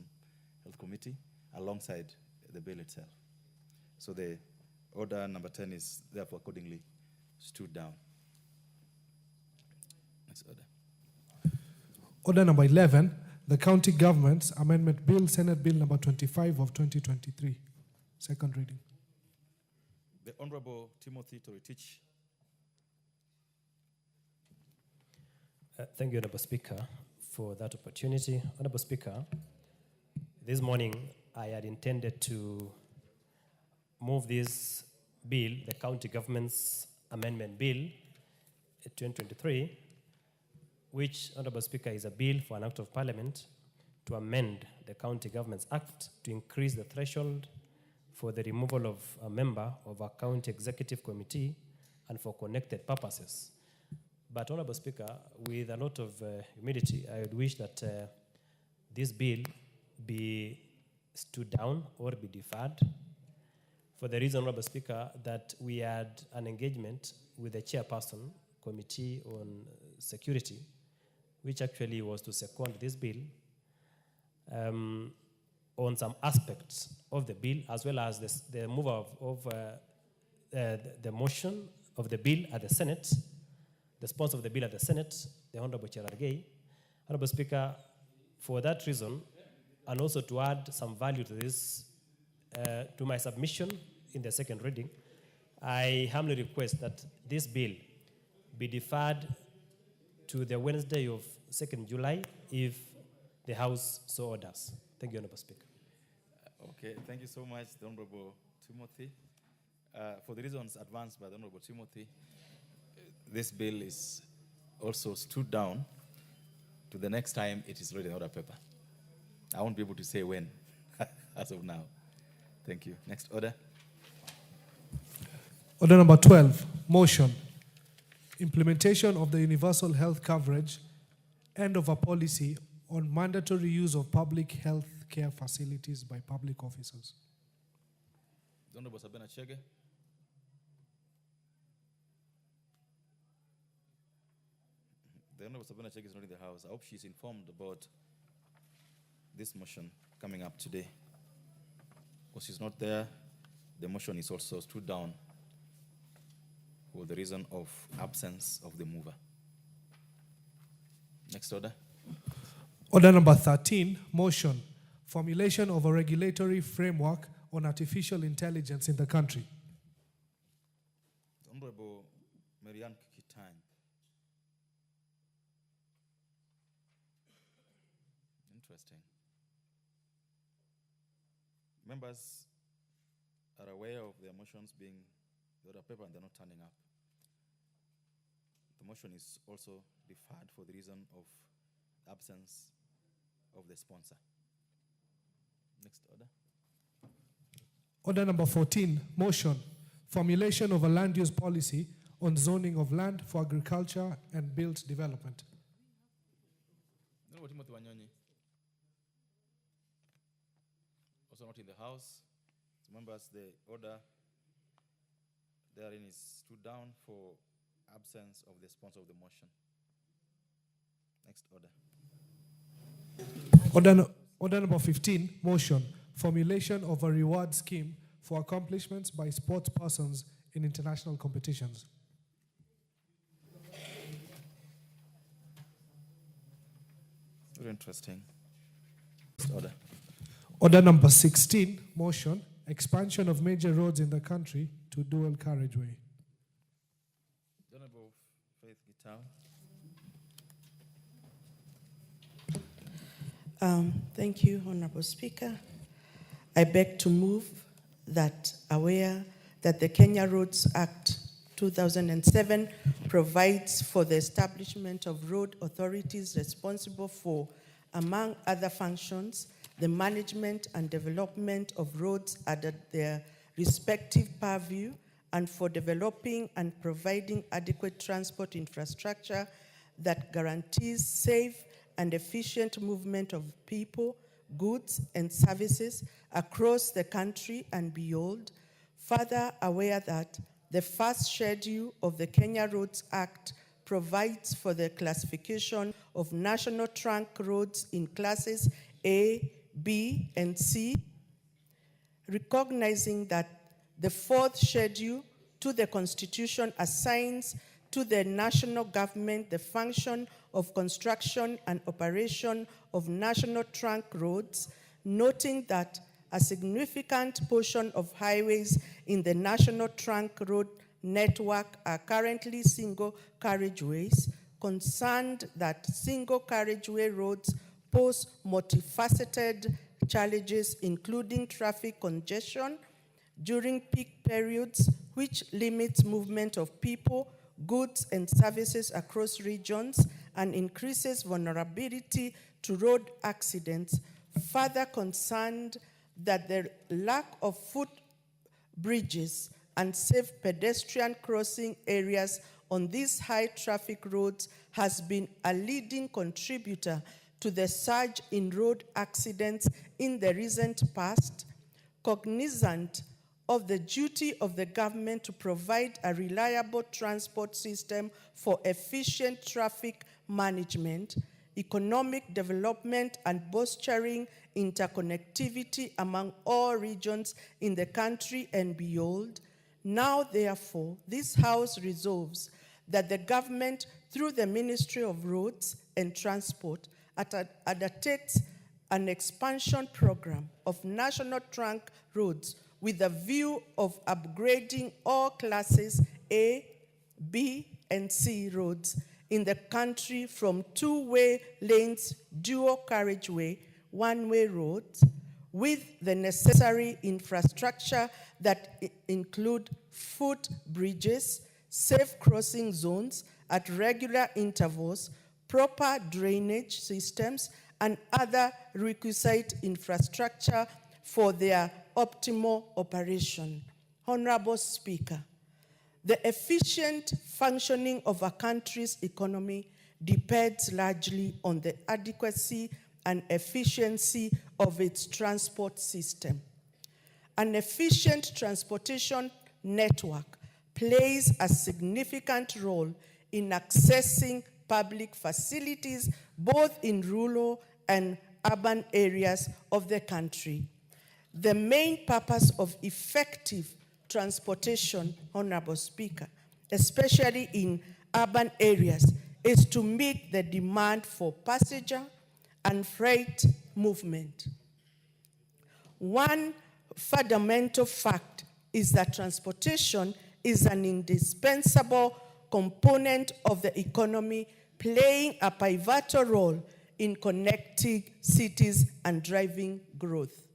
S8: Health Committee, alongside the bill itself. So the order number 10 is therefore accordingly stood down. Next order.
S10: Order number 11, the County Government's Amendment Bill, Senate Bill number 25 of 2023. Second reading.
S8: The Honorable Timothy Toritich.
S5: Thank you, Honorable Speaker, for that opportunity. Honorable Speaker, this morning I had intended to move this bill, the County Government's Amendment Bill 2023, which, Honorable Speaker, is a bill for an Act of Parliament to amend the County Governments Act to increase the threshold for the removal of a member of a county executive committee and for connected purposes. But, Honorable Speaker, with a lot of humility, I would wish that this bill be stood down or be deferred, for the reason, Honorable Speaker, that we had an engagement with the chairperson, Committee on Security, which actually was to second this bill on some aspects of the bill, as well as the move of the motion of the bill at the Senate, the sponsor of the bill at the Senate, the Honorable Cherargei. Honorable Speaker, for that reason, and also to add some value to this, to my submission in the second reading, I humbly request that this bill be deferred to the Wednesday of 2nd July if the House so orders. Thank you, Honorable Speaker.
S8: Okay, thank you so much, the Honorable Timothy. For the reasons advanced by the Honorable Timothy, this bill is also stood down to the next time it is read in order paper. I won't be able to say when, as of now. Thank you. Next order.
S10: Order number 12, motion. Implementation of the universal health coverage, end of a policy on mandatory use of public health care facilities by public officers.
S8: The Honorable Sabina Chege. The Honorable Sabina Chege is not in the House. I hope she's informed about this motion coming up today. Because she's not there, the motion is also stood down for the reason of absence of the mover. Next order.
S10: Order number 13, motion. Formulation of a regulatory framework on artificial intelligence in the country.
S8: The Honorable Marianne Kitang. Interesting. Members are aware of their motions being the order paper and they're not turning up. The motion is also deferred for the reason of absence of the sponsor. Next order.
S10: Order number 14, motion. Formulation of a land use policy on zoning of land for agriculture and built development.
S8: Honorable Timothy Wanyonyi. Also not in the House. So members, the order therein is stood down for absence of the sponsor of the motion. Next order.
S10: Order number 15, motion. Formulation of a reward scheme for accomplishments by sports persons in international competitions.
S8: Very interesting. Next order.
S10: Order number 16, motion, expansion of major roads in the country to dual carriageway.
S8: Honorable Faith Gitau.
S13: Thank you, Honorable Speaker. I beg to move that aware that the Kenya Roads Act 2007 provides for the establishment of road authorities responsible for, among other functions, the management and development of roads under their respective purview, and for developing and providing adequate transport infrastructure that guarantees safe and efficient movement of people, goods, and services across the country and beyond. Further aware that the first schedule of the Kenya Roads Act provides for the classification of national trunk roads in classes A, B, and C, recognizing that the fourth schedule to the Constitution assigns to the national government the function of construction and operation of national trunk roads, noting that a significant portion of highways in the national trunk road network are currently single carriageways, concerned that single carriageway roads pose multifaceted challenges, including traffic congestion during peak periods, which limits movement of people, goods, and services across regions and increases vulnerability to road accidents. Further concerned that the lack of footbridges and safe pedestrian crossing areas on these high traffic roads has been a leading contributor to the surge in road accidents in the recent past. Cognizant of the duty of the government to provide a reliable transport system for efficient traffic management, economic development, and bolstering interconnectivity among all regions in the country and beyond. Now, therefore, this House resolves that the government, through the Ministry of Roads and Transport, undertakes an expansion program of national trunk roads with a view of upgrading all classes A, B, and C roads in the country from two-way lanes, dual carriageway, one-way roads, with the necessary infrastructure that include footbridges, safe crossing zones at regular intervals, proper drainage systems, and other requisite infrastructure for their optimal operation. Honorable Speaker, the efficient functioning of a country's economy depends largely on the adequacy and efficiency of its transport system. An efficient transportation network plays a significant role in accessing public facilities both in rural and urban areas of the country. The main purpose of effective transportation, Honorable Speaker, especially in urban areas, is to meet the demand for passenger and freight movement. One fundamental fact is that transportation is an indispensable component of the economy, playing a pivotal role in connecting cities and driving growth.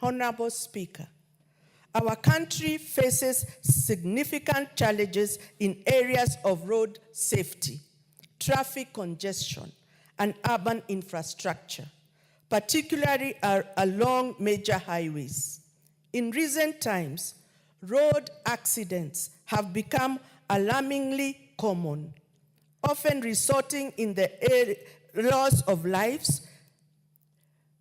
S13: Honorable Speaker, our country faces significant challenges in areas of road safety, traffic congestion, and urban infrastructure, particularly along major highways. In recent times, road accidents have become alarmingly common, often resulting in the loss of lives.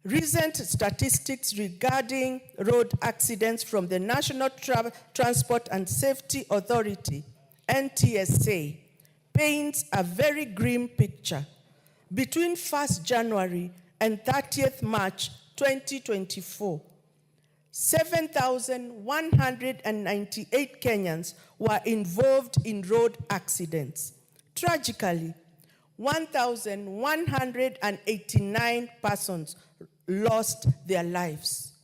S13: Recent statistics regarding road accidents from the National Transport and Safety Authority, NTSA, paints a very grim picture. Between 1st January and 30th March 2024, 7,198 Kenyans were involved in road accidents. Tragically, 1,189 persons lost their lives,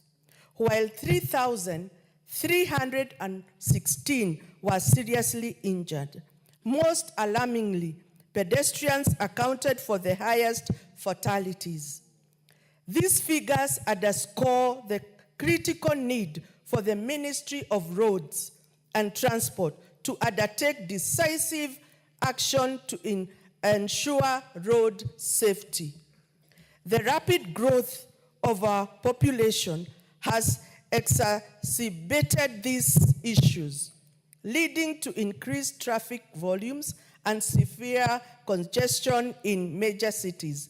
S13: while 3,316 were seriously injured. Most alarmingly, pedestrians accounted for the highest fatalities. These figures underscore the critical need for the Ministry of Roads and Transport to undertake decisive action to ensure road safety. The rapid growth of our population has exacerbated these issues, leading to increased traffic volumes and severe congestion in major cities.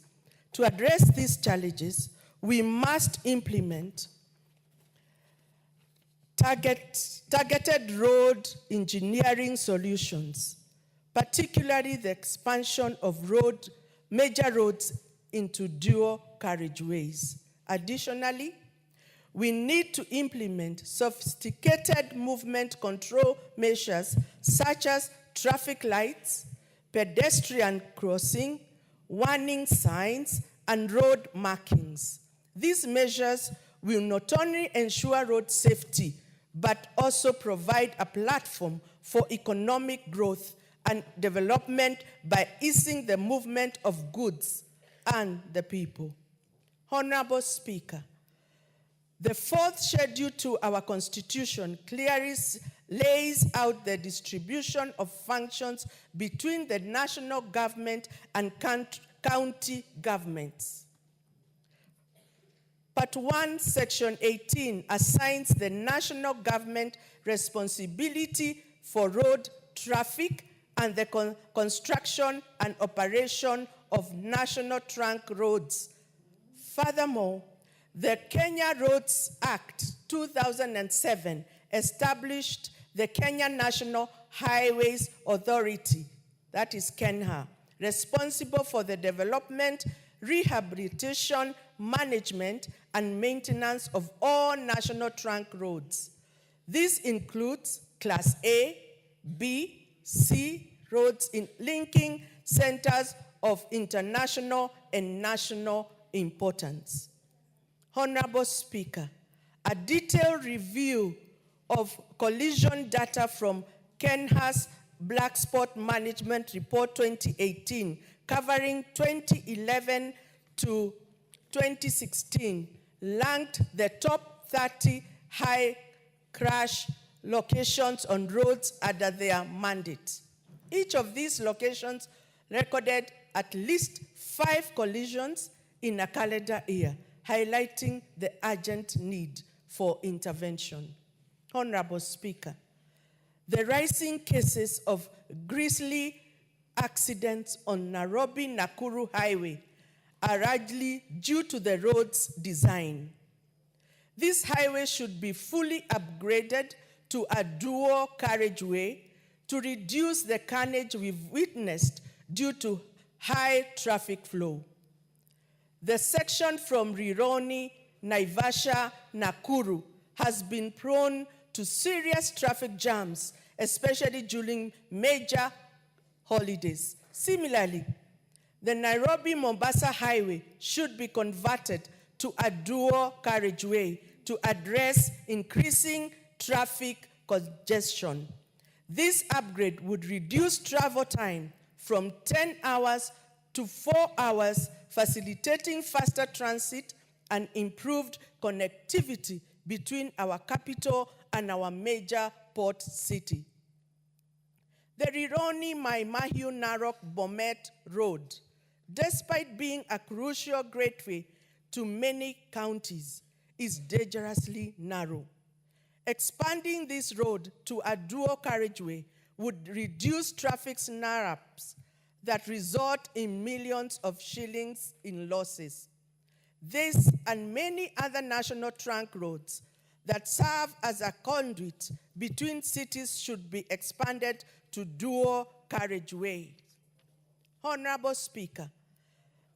S13: To address these challenges, we must implement targeted road engineering solutions, particularly the expansion of major roads into dual carriageways. Additionally, we need to implement sophisticated movement control measures such as traffic lights, pedestrian crossing, warning signs, and road markings. These measures will not only ensure road safety, but also provide a platform for economic growth and development by easing the movement of goods and the people. Honorable Speaker, the fourth schedule to our Constitution clearly lays out the distribution of functions between the national government and county governments. Part 1, Section 18 assigns the national government responsibility for road traffic and the construction and operation of national trunk roads. Furthermore, the Kenya Roads Act 2007 established the Kenya National Highways Authority, that is KENHA, responsible for the development, rehabilitation, management, and maintenance of all national trunk roads. This includes Class A, B, C roads in linking centers of international and national importance. Honorable Speaker, a detailed review of collision data from KENHA's Black Spot Management Report 2018, covering 2011 to 2016, ranked the top 30 high crash locations on roads under their mandate. Each of these locations recorded at least 5 collisions in a calendar year, highlighting the urgent need for intervention. Honorable Speaker, the rising cases of grisly accidents on Nairobi-Nakuru Highway are largely due to the road's design. This highway should be fully upgraded to a dual carriageway to reduce the carnage we've witnessed due to high traffic flow. The section from Rironi, Naivasha, Nakuru has been prone to serious traffic jams, especially during major holidays. Similarly, the Nairobi-Mombasa Highway should be converted to a dual carriageway to address increasing traffic congestion. This upgrade would reduce travel time from 10 hours to 4 hours, facilitating faster transit and improved connectivity between our capital and our major port city. The Rironi-Mai-Mahiu-Narok-Bomet Road, despite being a crucial gateway to many counties, is dangerously narrow. Expanding this road to a dual carriageway would reduce traffic snarls that result in millions of shillings in losses. This and many other national trunk roads that serve as a conduit between cities should be expanded to dual carriageway. Honorable Speaker,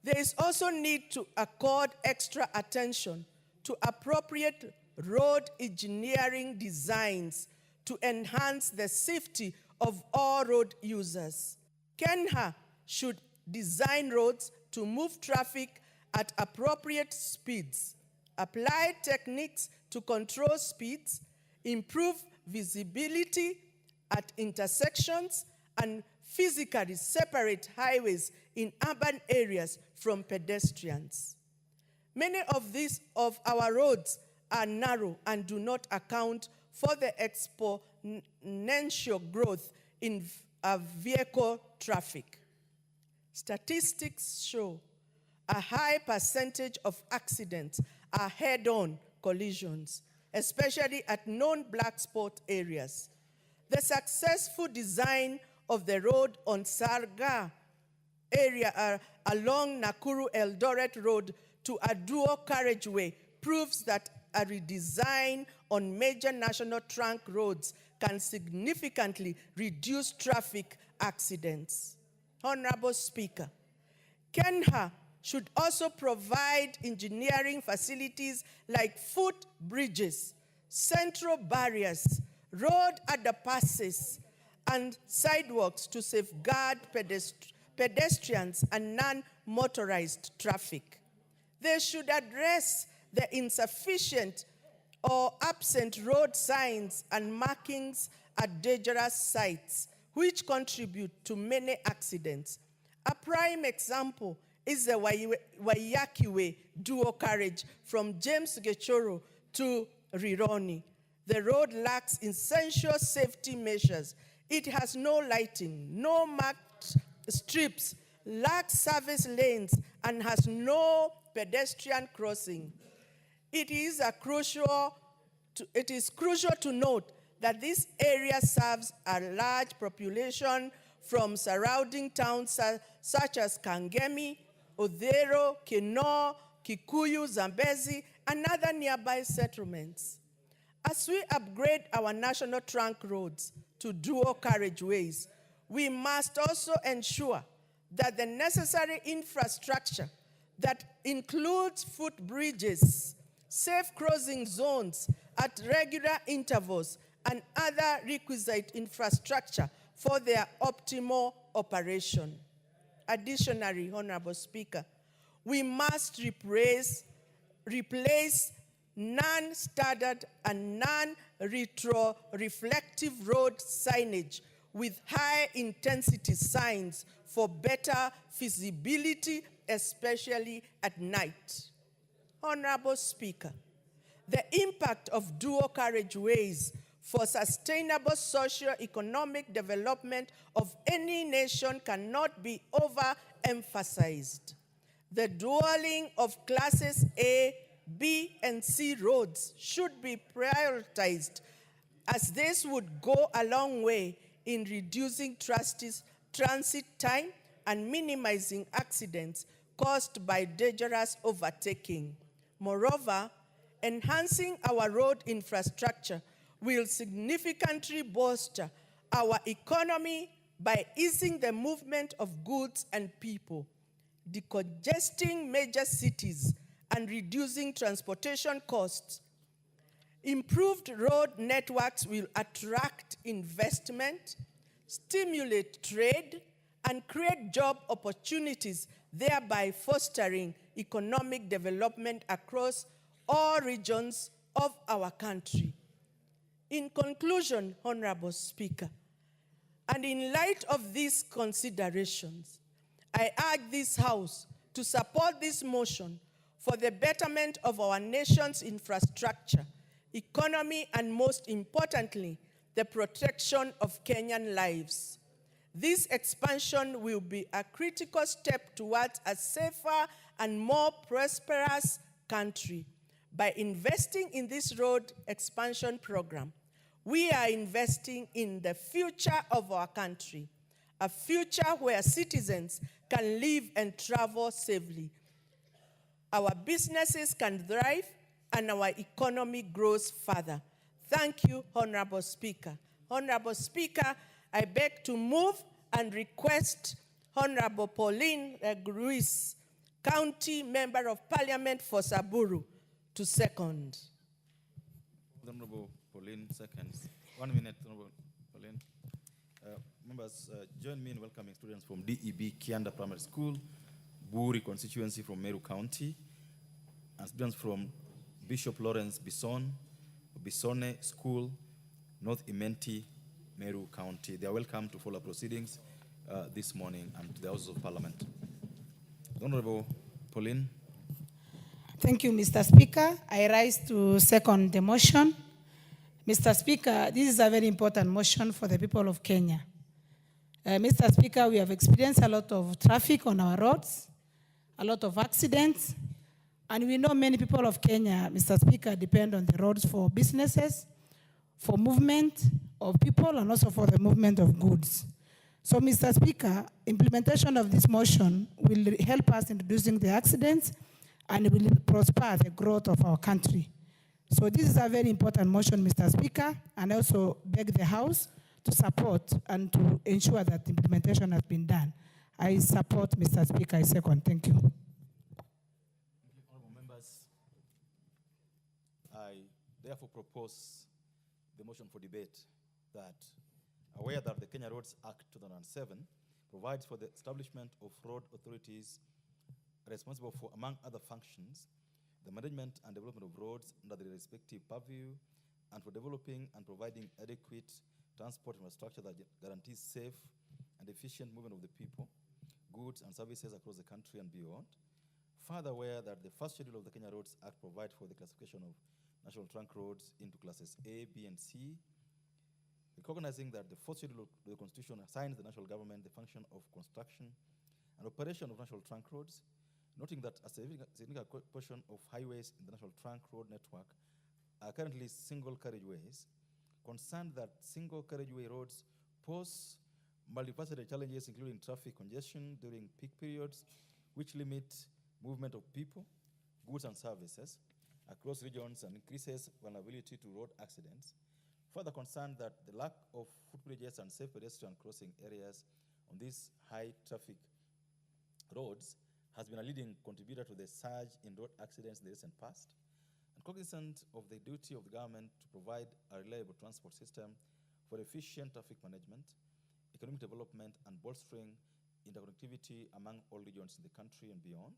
S13: there is also need to accord extra attention to appropriate road engineering designs to enhance the safety of all road users. KENHA should design roads to move traffic at appropriate speeds, apply techniques to control speeds, improve visibility at intersections, and physically separate highways in urban areas from pedestrians. Many of our roads are narrow and do not account for the exponential growth in vehicle traffic. Statistics show a high percentage of accidents are head-on collisions, especially at known black spot areas. The successful design of the road on Sarga area along Nakuru Eldoret Road to a dual carriageway proves that a redesign on major national trunk roads can significantly reduce traffic accidents. Honorable Speaker, KENHA should also provide engineering facilities like footbridges, central barriers, road underpasses, and sidewalks to safeguard pedestrians and non-motorized traffic. They should address the insufficient or absent road signs and markings at dangerous sites, which contribute to many accidents. A prime example is the Waiyaki Way dual carriage from James Gechoro to Rironi. The road lacks essential safety measures. It has no lighting, no marked strips, lacks service lanes, and has no pedestrian crossing. It is crucial to note that this area serves a large population from surrounding towns such as Kangemi, Odhero, Kinoo, Kikuyu, Zambezi, and other nearby settlements. As we upgrade our national trunk roads to dual carriageways, we must also ensure that the necessary infrastructure that includes footbridges, safe crossing zones at regular intervals, and other requisite infrastructure for their optimal operation. Additionally, Honorable Speaker, we must replace non-standard and non-retroreflective road signage with high-intensity signs for better visibility, especially at night. Honorable Speaker, the impact of dual carriageways for sustainable socio-economic development of any nation cannot be overemphasized. The dualing of classes A, B, and C roads should be prioritized, as this would go a long way in reducing transit time and minimizing accidents caused by dangerous overtaking. Moreover, enhancing our road infrastructure will significantly bolster our economy by easing the movement of goods and people, decongesting major cities, and reducing transportation costs. Improved road networks will attract investment, stimulate trade, and create job opportunities, thereby fostering economic development across all regions of our country. In conclusion, Honorable Speaker, and in light of these considerations, I urge this House to support this motion for the betterment of our nation's infrastructure, economy, and most importantly, the protection of Kenyan lives. This expansion will be a critical step towards a safer and more prosperous country. By investing in this road expansion program, we are investing in the future of our country, a future where citizens can live and travel safely. Our businesses can thrive and our economy grows further. Thank you, Honorable Speaker. Honorable Speaker, I beg to move and request Honorable Pauline Ruiz, County Member of Parliament for Samburu, to second.
S8: Honorable Pauline seconds. 1 minute, Honorable Pauline. Members, join me in welcoming students from DEB Kianda Primary School, Buri constituency from Meru County, and students from Bishop Lawrence Bisone School, North Imenti, Meru County. They are welcome to follow proceedings this morning and to the Houses of Parliament. Honorable Pauline.
S14: Thank you, Mr. Speaker. I rise to second the motion. Mr. Speaker, this is a very important motion for the people of Kenya. Mr. Speaker, we have experienced a lot of traffic on our roads, a lot of accidents, and we know many people of Kenya, Mr. Speaker, depend on the roads for businesses, for movement of people, and also for the movement of goods. So, Mr. Speaker, implementation of this motion will help us in reducing the accidents and will prosper the growth of our country. So this is a very important motion, Mr. Speaker, and I also beg the House to support and to ensure that implementation has been done. I support, Mr. Speaker. I second. Thank you.
S8: Honorable members, I therefore propose the motion for debate that, aware that the Kenya Roads Act 2007 provides for the establishment of road authorities responsible for, among other functions, the management and development of roads under their respective purview, and for developing and providing adequate transport infrastructure that guarantees safe and efficient movement of the people, goods, and services across the country and beyond. Further, aware that the first schedule of the Kenya Roads Act provides for the classification of national trunk roads into classes A, B, and C, recognizing that the fourth schedule of the Constitution assigns the national government the function of construction and operation of national trunk roads, noting that a significant portion of highways in the national trunk road network are currently single carriageways, concerned that single carriageway roads pose multifaceted challenges, including traffic congestion during peak periods, which limit movement of people, goods, and services across regions and increases vulnerability to road accidents. Further concerned that the lack of footbridges and safe pedestrian crossing areas on these high traffic roads has been a leading contributor to the surge in road accidents in the recent past, and cognizant of the duty of the government to provide a reliable transport system for efficient traffic management, economic development, and bolstering interconnectivity among all regions in the country and beyond.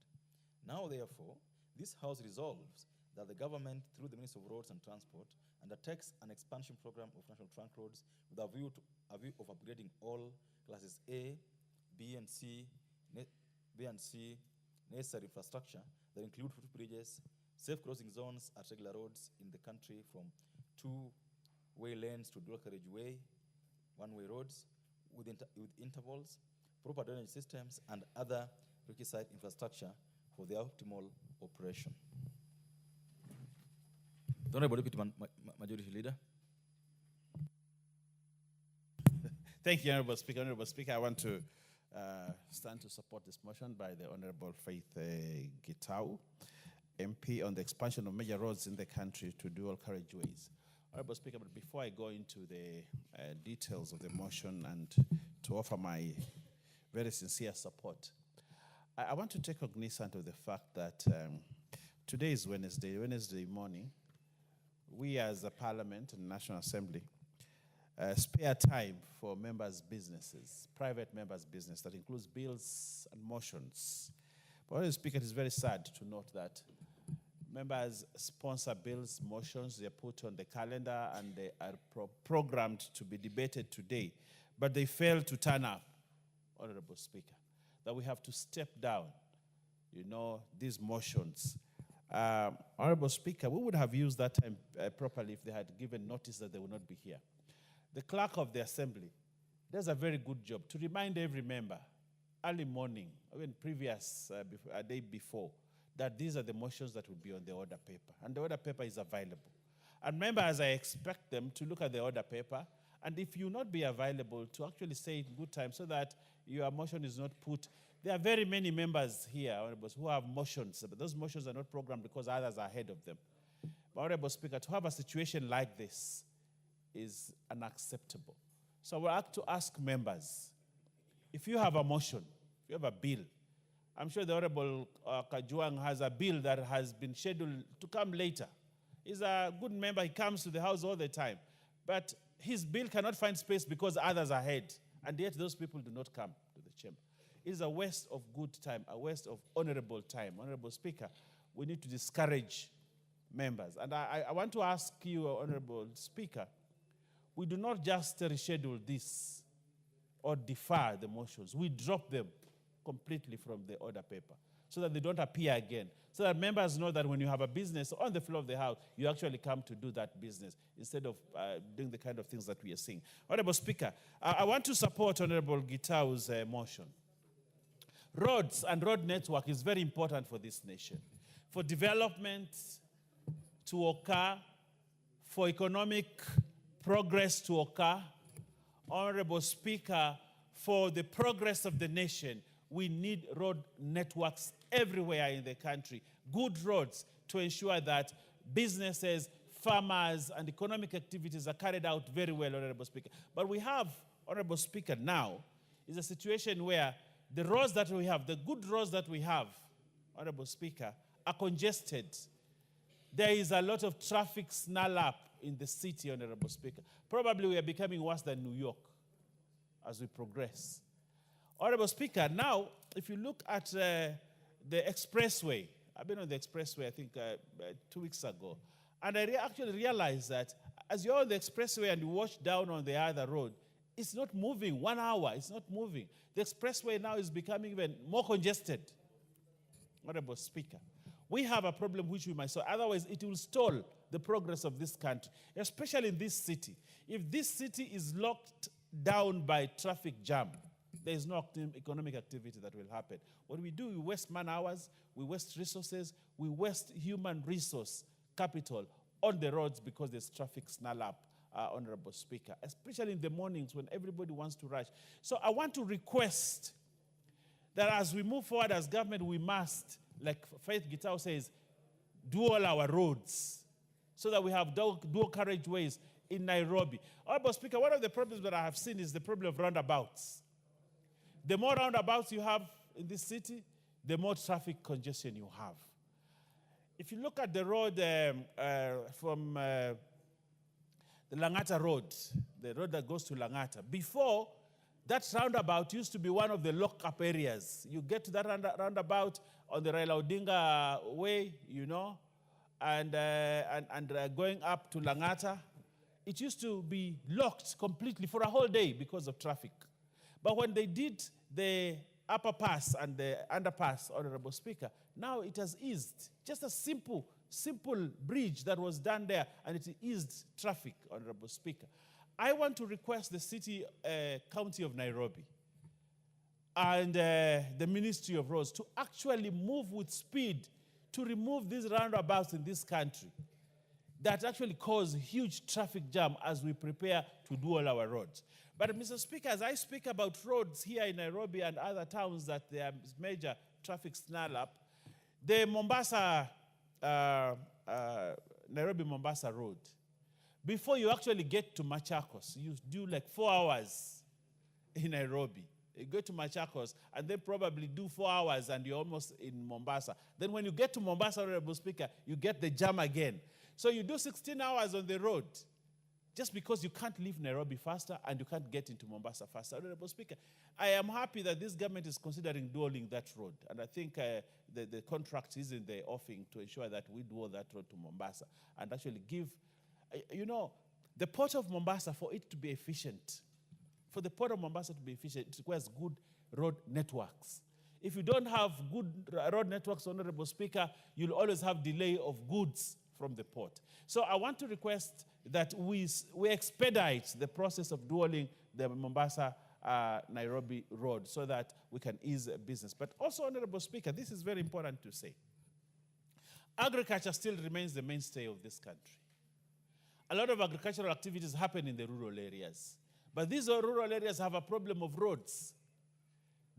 S8: Now, therefore, this House resolves that the government, through the Ministry of Roads and Transport, undertakes an expansion program of national trunk roads with a view of upgrading all classes A, B, and C necessary infrastructure that include footbridges, safe crossing zones at regular roads in the country, from two-way lanes to dual carriageway, one-way roads with intervals, proper drainage systems, and other requisite infrastructure for the optimal operation. The Honorable Deputy Majority Leader.
S15: Thank you, Honorable Speaker. Honorable Speaker, I want to stand to support this motion by the Honorable Faith Gitau, MP, on the expansion of major roads in the country to dual carriageways. Honorable Speaker, but before I go into the details of the motion and to offer my very sincere support, I want to take cognizance of the fact that today is Wednesday morning. We as a Parliament and National Assembly spare time for members' businesses, private members' business, that includes bills and motions. But Honorable Speaker, it is very sad to note that members sponsor bills, motions, they're put on the calendar and they are programmed to be debated today, but they fail to turn up, Honorable Speaker, that we have to step down, these motions. Honorable Speaker, we would have used that time properly if they had given notice that they would not be here. The clerk of the assembly does a very good job to remind every member early morning, even previous, a day before, that these are the motions that will be on the order paper, and the order paper is available. And members, I expect them to look at the order paper, and if you not be available, to actually say it in good time so that your motion is not put. There are very many members here, Honorables, who have motions, but those motions are not programmed because others are ahead of them. But Honorable Speaker, to have a situation like this is unacceptable. So I would like to ask members, if you have a motion, if you have a bill, I'm sure the Honorable Kajuang has a bill that has been scheduled to come later. He's a good member. He comes to the house all the time. But his bill cannot find space because others are ahead. And yet those people do not come to the chamber. It is a waste of good time, a waste of honorable time. Honorable Speaker, we need to discourage members. And I want to ask you, Honorable Speaker, we do not just reschedule this or defer the motions. We drop them completely from the order paper so that they don't appear again, so that members know that when you have a business on the floor of the House, you actually come to do that business instead of doing the kind of things that we are seeing. Honorable Speaker, I want to support Honorable Gitau's motion. Roads and road network is very important for this nation, for development to occur, for economic progress to occur. Honorable Speaker, for the progress of the nation, we need road networks everywhere in the country, good roads to ensure that businesses, farmers, and economic activities are carried out very well, Honorable Speaker. But we have, Honorable Speaker, now is a situation where the roads that we have, the good roads that we have, Honorable Speaker, are congested. There is a lot of traffic snarl up in the city, Honorable Speaker. Probably we are becoming worse than New York as we progress. Honorable Speaker, now, if you look at the expressway, I've been on the expressway, I think, 2 weeks ago, and I actually realized that as you're on the expressway and you watch down on the other road, it's not moving. 1 hour, it's not moving. The expressway now is becoming even more congested. Honorable Speaker, we have a problem which we must solve. Otherwise, it will stall the progress of this country, especially in this city. If this city is locked down by traffic jam, there is no economic activity that will happen. What we do, we waste man hours, we waste resources, we waste human resource capital on the roads because there's traffic snarl up, Honorable Speaker, especially in the mornings when everybody wants to rush. So I want to request that as we move forward as government, we must, like Faith Gitau says, do all our roads so that we have dual carriageways in Nairobi. Honorable Speaker, one of the problems that I have seen is the problem of roundabouts. The more roundabouts you have in this city, the more traffic congestion you have. If you look at the road from the Langata Road, the road that goes to Langata, before, that roundabout used to be one of the lock-up areas. You get to that roundabout on the Raila Odinga way, you know, and going up to Langata. It used to be locked completely for a whole day because of traffic. But when they did the upper pass and the underpass, Honorable Speaker, now it has eased. Just a simple bridge that was done there, and it eased traffic, Honorable Speaker. I want to request the city, county of Nairobi, and the Ministry of Roads to actually move with speed to remove these roundabouts in this country that actually cause huge traffic jam as we prepare to do all our roads. But Mr. Speaker, as I speak about roads here in Nairobi and other towns that there are major traffic snarl up, the Mombasa, Nairobi-Mombasa road, before you actually get to Machakos, you do like 4 hours in Nairobi. You go to Machakos and then probably do 4 hours and you're almost in Mombasa. Then when you get to Mombasa, Honorable Speaker, you get the jam again. So you do 16 hours on the road just because you can't leave Nairobi faster and you can't get into Mombasa faster. Honorable Speaker, I am happy that this government is considering dualing that road. And I think the contract is in the offing to ensure that we dual that road to Mombasa and actually give, you know, the port of Mombasa, for it to be efficient, for the port of Mombasa to be efficient, it requires good road networks. If you don't have good road networks, Honorable Speaker, you'll always have delay of goods from the port. So I want to request that we expedite the process of dualing the Mombasa-Nairobi road so that we can ease business. But also, Honorable Speaker, this is very important to say. Agriculture still remains the mainstay of this country. A lot of agricultural activities happen in the rural areas. But these rural areas have a problem of roads.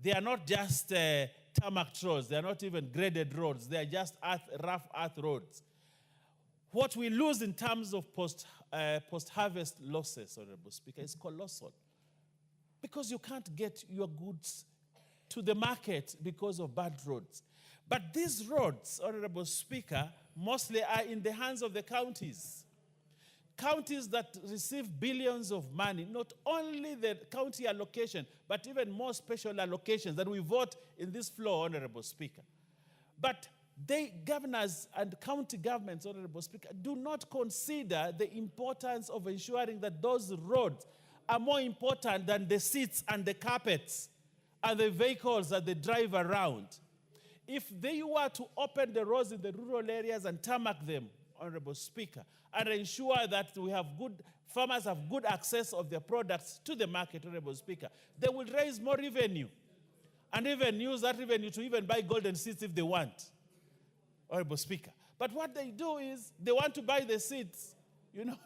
S15: They are not just tarmac roads. They are not even graded roads. They are just rough earth roads. What we lose in terms of post-harvest losses, Honorable Speaker, is colossal. Because you can't get your goods to the market because of bad roads. But these roads, Honorable Speaker, mostly are in the hands of the counties. Counties that receive billions of money, not only the county allocation, but even more special allocations that we vote in this floor, Honorable Speaker. But governors and county governments, Honorable Speaker, do not consider the importance of ensuring that those roads are more important than the seats and the carpets and the vehicles that they drive around. If they were to open the roads in the rural areas and tarmac them, Honorable Speaker, and ensure that farmers have good access of their products to the market, Honorable Speaker, they will raise more revenue and even use that revenue to even buy golden seeds if they want, Honorable Speaker. But what they do is they want to buy the seeds,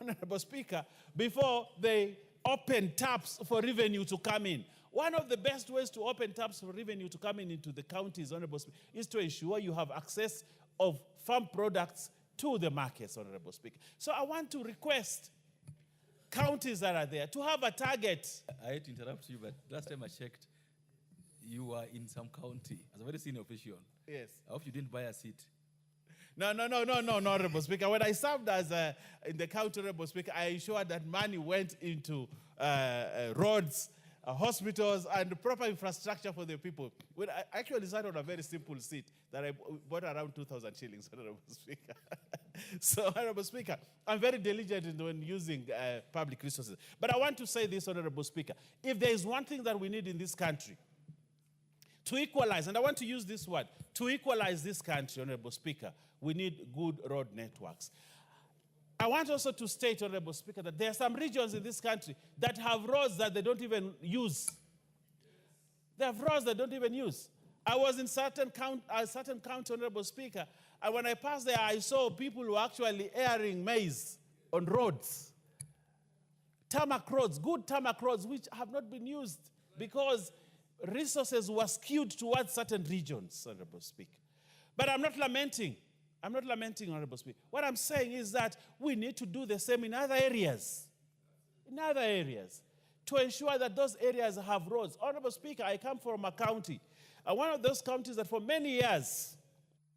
S15: Honorable Speaker, before they open taps for revenue to come in. One of the best ways to open taps for revenue to come in into the counties, Honorable Speaker, is to ensure you have access of farm products to the markets, Honorable Speaker. So I want to request counties that are there to have a target.
S8: I hate to interrupt you, but last time I checked, you were in some county as a very senior official.
S15: Yes.
S8: I hope you didn't buy a seat.
S15: No, Honorable Speaker. When I served as in the county, Honorable Speaker, I ensured that money went into roads, hospitals, and proper infrastructure for the people. When I actually sat on a very simple seat that I bought around 2,000 shillings, Honorable Speaker. So, Honorable Speaker, I'm very diligent when using public resources. But I want to say this, Honorable Speaker. If there is one thing that we need in this country, to equalize, and I want to use this word, to equalize this country, Honorable Speaker, we need good road networks. I want also to state, Honorable Speaker, that there are some regions in this country that have roads that they don't even use. They have roads they don't even use. I was in certain county, Honorable Speaker, and when I passed there, I saw people who were actually airing maize on roads. Tarmac roads, good tarmac roads, which have not been used because resources were skewed towards certain regions, Honorable Speaker. But I'm not lamenting, Honorable Speaker. What I'm saying is that we need to do the same in other areas. To ensure that those areas have roads. Honorable Speaker, I come from a county, one of those counties that for many years,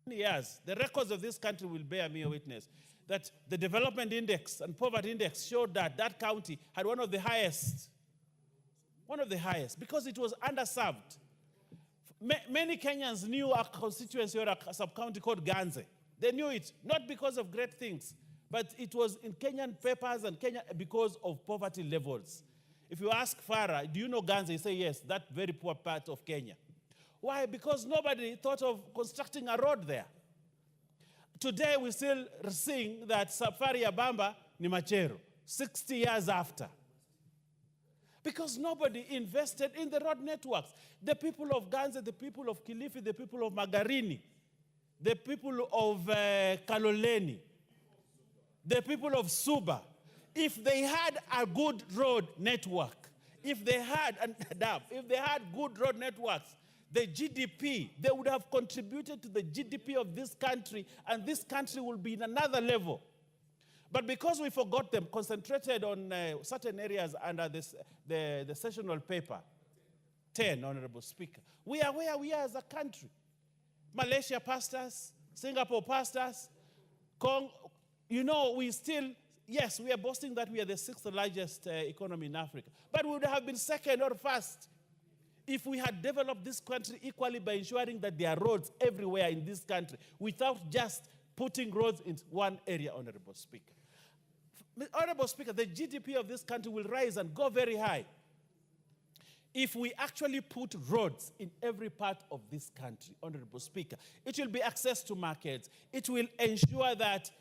S15: the records of this country will bear me witness, that the development index and poverty index showed that that county had one of the highest, because it was underserved. Many Kenyans knew a constituency or a sub-county called Ganze. They knew it, not because of great things, but it was in Kenyan papers and Kenya because of poverty levels. If you ask Farah, do you know Ganze? He say, yes, that very poor part of Kenya. Why? Because nobody thought of constructing a road there. Today, we're still seeing that Safari ya Bamba ni Machero, 60 years after. Because nobody invested in the road networks. The people of Ganze, the people of Kilifi, the people of Magarini, the people of Kaloleni, the people of Suba, if they had a good road network, if they had good road networks, the GDP, they would have contributed to the GDP of this country, and this country will be in another level. But because we forgot them, concentrated on certain areas under the sessional paper, 10, Honorable Speaker, we are where we are as a country. Malaysia passed us, Singapore passed us, we still, yes, we are boasting that we are the 6th largest economy in Africa, but we would have been second or first if we had developed this country equally by ensuring that there are roads everywhere in this country without just putting roads in one area, Honorable Speaker. Honorable Speaker, the GDP of this country will rise and go very high if we actually put roads in every part of this country, Honorable Speaker. It will be access to markets. It will ensure that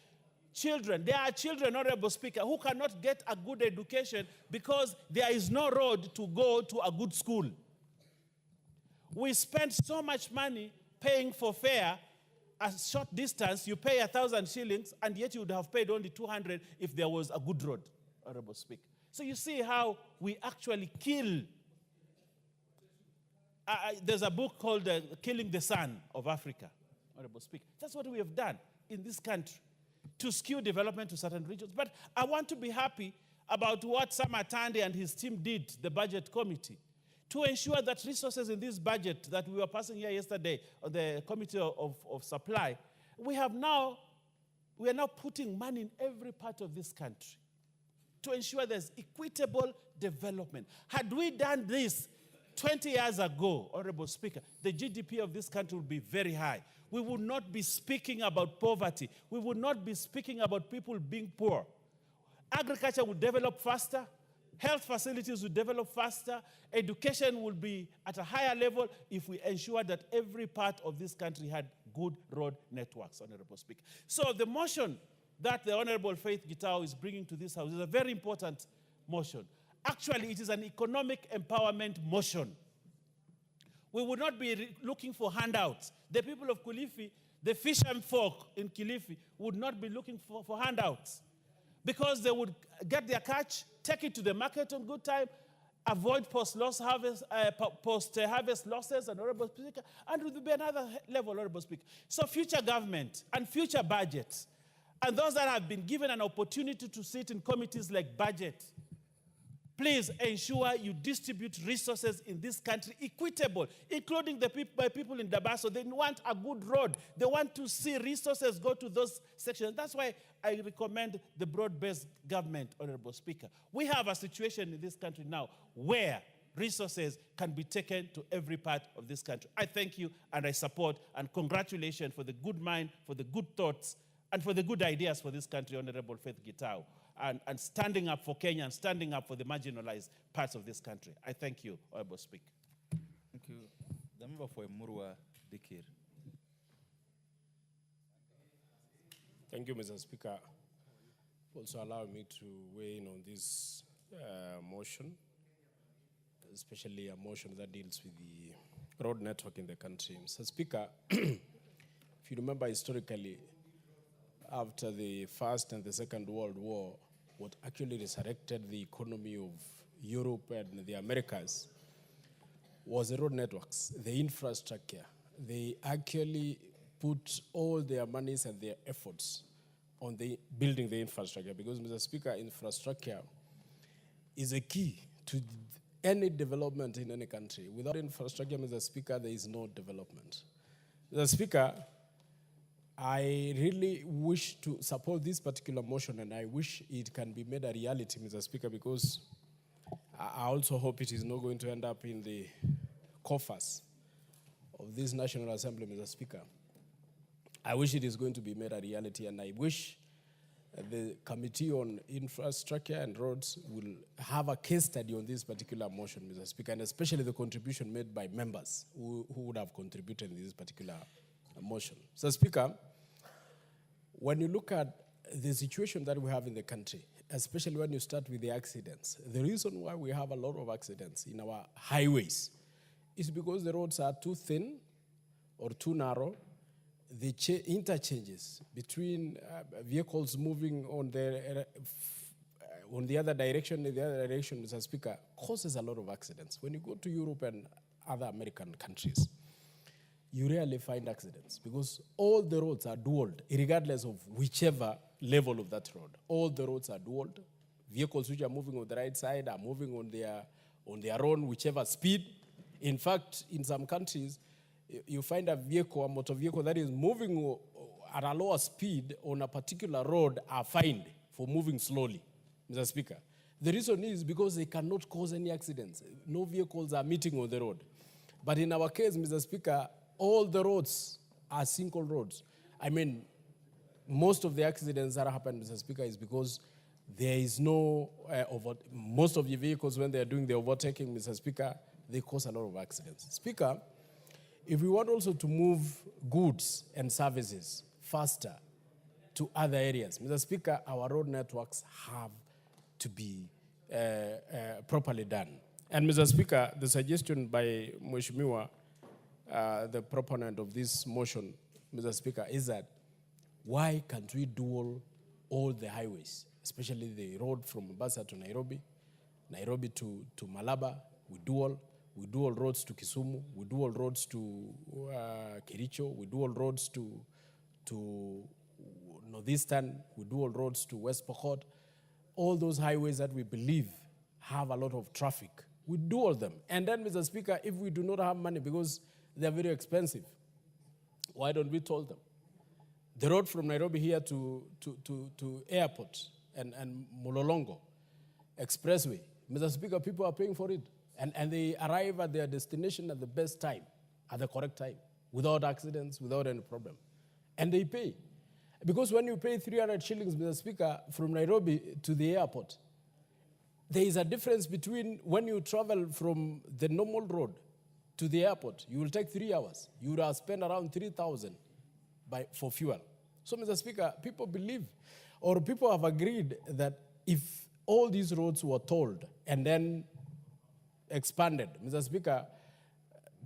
S15: there are children, Honorable Speaker, who cannot get a good education because there is no road to go to a good school. We spend so much money paying for fare, a short distance, you pay 1,000 shillings, and yet you would have paid only 200 if there was a good road, Honorable Speaker. So you see how we actually kill. There's a book called Killing the Sun of Africa, Honorable Speaker. That's what we have done in this country to skew development to certain regions. But I want to be happy about what Sam Atande and his team did, the budget committee, to ensure that resources in this budget that we were passing here yesterday on the Committee of Supply, we have now we are now putting money in every part of this country to ensure there's equitable development. Had we done this 20 years ago, Honorable Speaker, the GDP of this country would be very high. We would not be speaking about poverty. We would not be speaking about people being poor. Agriculture would develop faster. Health facilities would develop faster. Education will be at a higher level if we ensure that every part of this country had good road networks, Honorable Speaker. So the motion that the Honorable Faith Gitau is bringing to this House is a very important motion. Actually, it is an economic empowerment motion. We would not be looking for handouts. The people of Kilifi, the fishermen folk in Kilifi, would not be looking for handouts because they would get their catch, take it to the market on good time, avoid post-harvest losses, and Honorable Speaker, and it will be another level, Honorable Speaker. So future government and future budgets, and those that have been given an opportunity to sit in committees like budget, please ensure you distribute resources in this country equitable, including the people in Dabaso. They want a good road. They want to see resources go to those sections. That's why I recommend the broad-based government, Honorable Speaker. We have a situation in this country now where resources can be taken to every part of this country. I thank you and I support and congratulations for the good mind, for the good thoughts, and for the good ideas for this country, Honorable Faith Gitau. And standing up for Kenya and standing up for the marginalized parts of this country. I thank you, Honorable Speaker.
S8: Thank you. The member for Murwa Dikir.
S1: Thank you, Mr. Speaker. Also allow me to weigh in on this motion, especially a motion that deals with the road network in the country. Mr. Speaker, if you remember historically, after the First and the Second World War, what actually resurrected the economy of Europe and the Americas was the road networks, the infrastructure. They actually put all their monies and their efforts on the building the infrastructure because, Mr. Speaker, infrastructure is a key to any development in any country. Without infrastructure, Mr. Speaker, there is no development. Mr. Speaker, I really wish to support this particular motion and I wish it can be made a reality, Mr. Speaker, because I also hope it is not going to end up in the coffers of this National Assembly, Mr. Speaker. I wish it is going to be made a reality and I wish the Committee on Infrastructure and Roads will have a case study on this particular motion, Mr. Speaker, and especially the contribution made by members who would have contributed in this particular motion. So, Speaker, when you look at the situation that we have in the country, especially when you start with the accidents, the reason why we have a lot of accidents in our highways is because the roads are too thin or too narrow. The interchanges between vehicles moving on the other direction, Mr. Speaker, causes a lot of accidents. When you go to Europe and other American countries, you rarely find accidents because all the roads are dualed, regardless of whichever level of that road. All the roads are dualed. Vehicles which are moving on the right side are moving on their own, whichever speed. In fact, in some countries, you find a motor vehicle that is moving at a lower speed on a particular road are fined for moving slowly, Mr. Speaker. The reason is because they cannot cause any accidents. No vehicles are meeting on the road. But in our case, Mr. Speaker, all the roads are single roads. I mean, most of the accidents that happen, Mr. Speaker, is because there is no, most of the vehicles, when they are doing the overtaking, Mr. Speaker, they cause a lot of accidents. Speaker, if we want also to move goods and services faster to other areas, Mr. Speaker, our road networks have to be properly done. And Mr. Speaker, the suggestion by Mheshimiwa, the proponent of this motion, Mr. Speaker, is that why can't we dual all the highways, especially the road from Mombasa to Nairobi, Nairobi to Malaba, we dual roads to Kisumu, we dual roads to Kericho, we dual roads to Northeastern, we dual roads to West Pokot. All those highways that we believe have a lot of traffic, we dual them. And then, Mr. Speaker, if we do not have money because they're very expensive, why don't we toll them?
S16: The road from Nairobi here to airport and Mololongo Expressway, Mr. Speaker, people are paying for it. And they arrive at their destination at the best time, at the correct time, without accidents, without any problem. And they pay. Because when you pay 300 shillings, Mr. Speaker, from Nairobi to the airport, there is a difference between when you travel from the normal road to the airport, you will take 3 hours. You will have spent around 3,000 for fuel. So, Mr. Speaker, people believe, or people have agreed that if all these roads were tolled and then expanded, Mr. Speaker,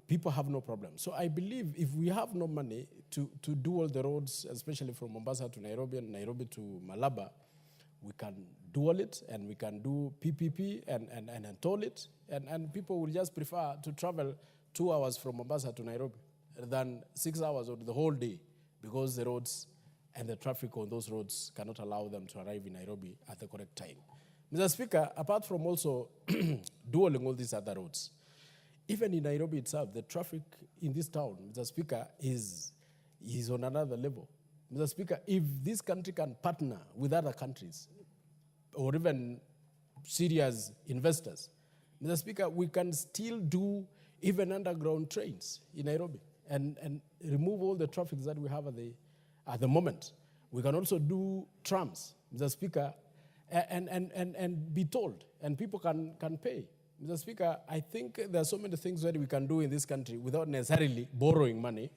S16: people have no problem. So I believe if we have no money to do all the roads, especially from Mombasa to Nairobi and Nairobi to Malaba, we can dual it and we can do PPP and toll it, and people will just prefer to travel 2 hours from Mombasa to Nairobi than 6 hours or the whole day, because the roads and the traffic on those roads cannot allow them to arrive in Nairobi at the correct time. Mr. Speaker, apart from also dualing all these other roads, even in Nairobi itself, the traffic in this town, Mr. Speaker, is on another level. Mr. Speaker, if this country can partner with other countries or even serious investors, Mr. Speaker, we can still do even underground trains in Nairobi and remove all the traffic that we have at the moment. We can also do trams, Mr. Speaker, and be told, and people can pay. Mr. Speaker, I think there are so many things that we can do in this country without necessarily borrowing money,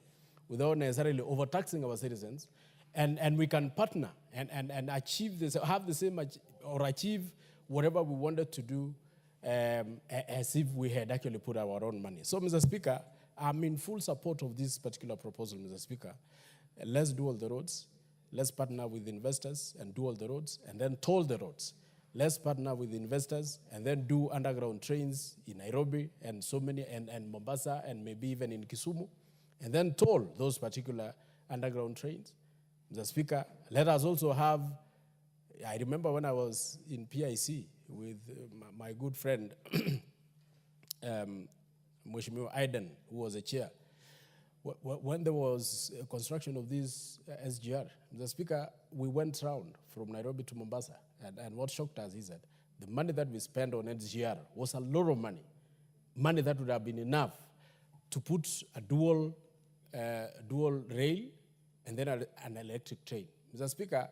S16: without necessarily overtaxing our citizens, and we can partner and achieve this, have the same, or achieve whatever we wanted to do as if we had actually put our own money. So, Mr. Speaker, I'm in full support of this particular proposal, Mr. Speaker. Let's do all the roads. Let's partner with investors and do all the roads, and then toll the roads. Let's partner with investors and then do underground trains in Nairobi and so many, and Mombasa, and maybe even in Kisumu, and then toll those particular underground trains. Mr. Speaker, let us also have, I remember when I was in PIC with my good friend, Mheshimiwa Aiden, who was a chair, when there was construction of this SGR, Mr. Speaker, we went round from Nairobi to Mombasa, and what shocked us is that the money that we spent on SGR was a lot of money that would have been enough to put a dual rail and then an electric train. Mr. Speaker,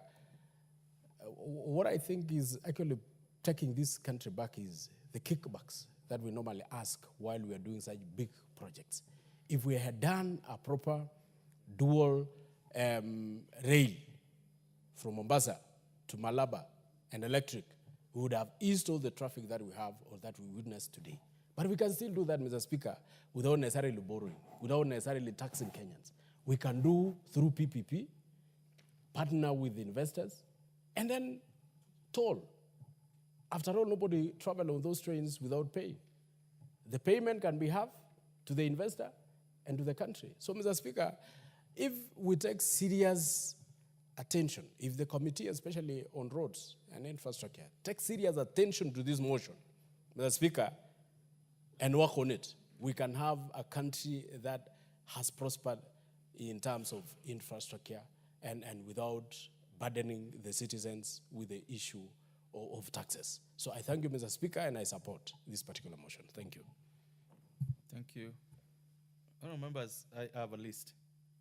S16: what I think is actually taking this country back is the kickbacks that we normally ask while we are doing such big projects. If we had done a proper dual rail from Mombasa to Malaba and electric, we would have eased all the traffic that we have or that we witness today. But we can still do that, Mr. Speaker, without necessarily borrowing, without necessarily taxing Kenyans. We can do through PPP, partner with investors, and then toll. After all, nobody travels on those trains without paying. The payment can be half to the investor and to the country. So, Mr. Speaker, if we take serious attention, if the committee, especially on roads and infrastructure, takes serious attention to this motion, Mr. Speaker, and work on it, we can have a country that has prospered in terms of infrastructure and without burdening the citizens with the issue of taxes. So I thank you, Mr. Speaker, and I support this particular motion. Thank you.
S8: Thank you. Honourable members, I have a list,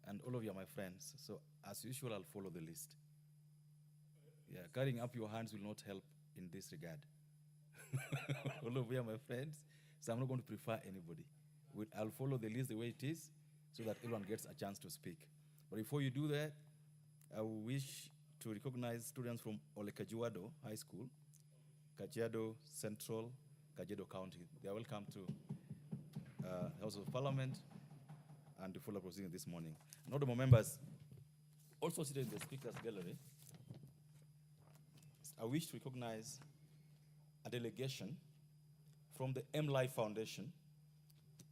S8: and all of you are my friends. So as usual, I'll follow the list. Yeah, carrying up your hands will not help in this regard. All of you are my friends, so I'm not going to prefer anybody. I'll follow the list the way it is, so that everyone gets a chance to speak. But before you do that, I wish to recognize students from Ole Kajiado High School, Kajiado Central, Kajiado County. They are welcome to House of Parliament and to follow proceedings this morning. Honourable members, also seated in the Speaker's Gallery, I wish to recognize a delegation from the M-Life Foundation,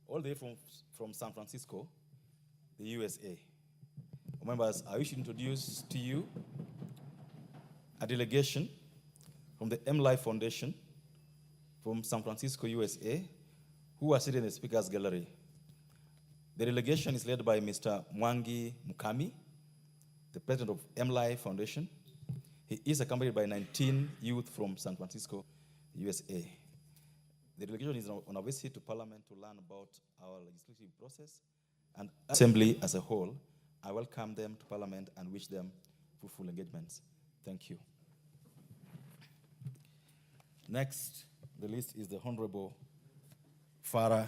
S8: all the way from San Francisco, the USA. Members, I wish to introduce to you a delegation from the M-Life Foundation from San Francisco, USA, who are seated in the Speaker's Gallery. The delegation is led by Mr. Mwangi Mukami, the president of MLI Foundation. He is accompanied by 19 youth from San Francisco, USA. The delegation is on a visit to Parliament to learn about our legislative process and Assembly as a whole. I welcome them to Parliament and wish them fruitful engagements. Thank you. Next, the list is the Honorable Farah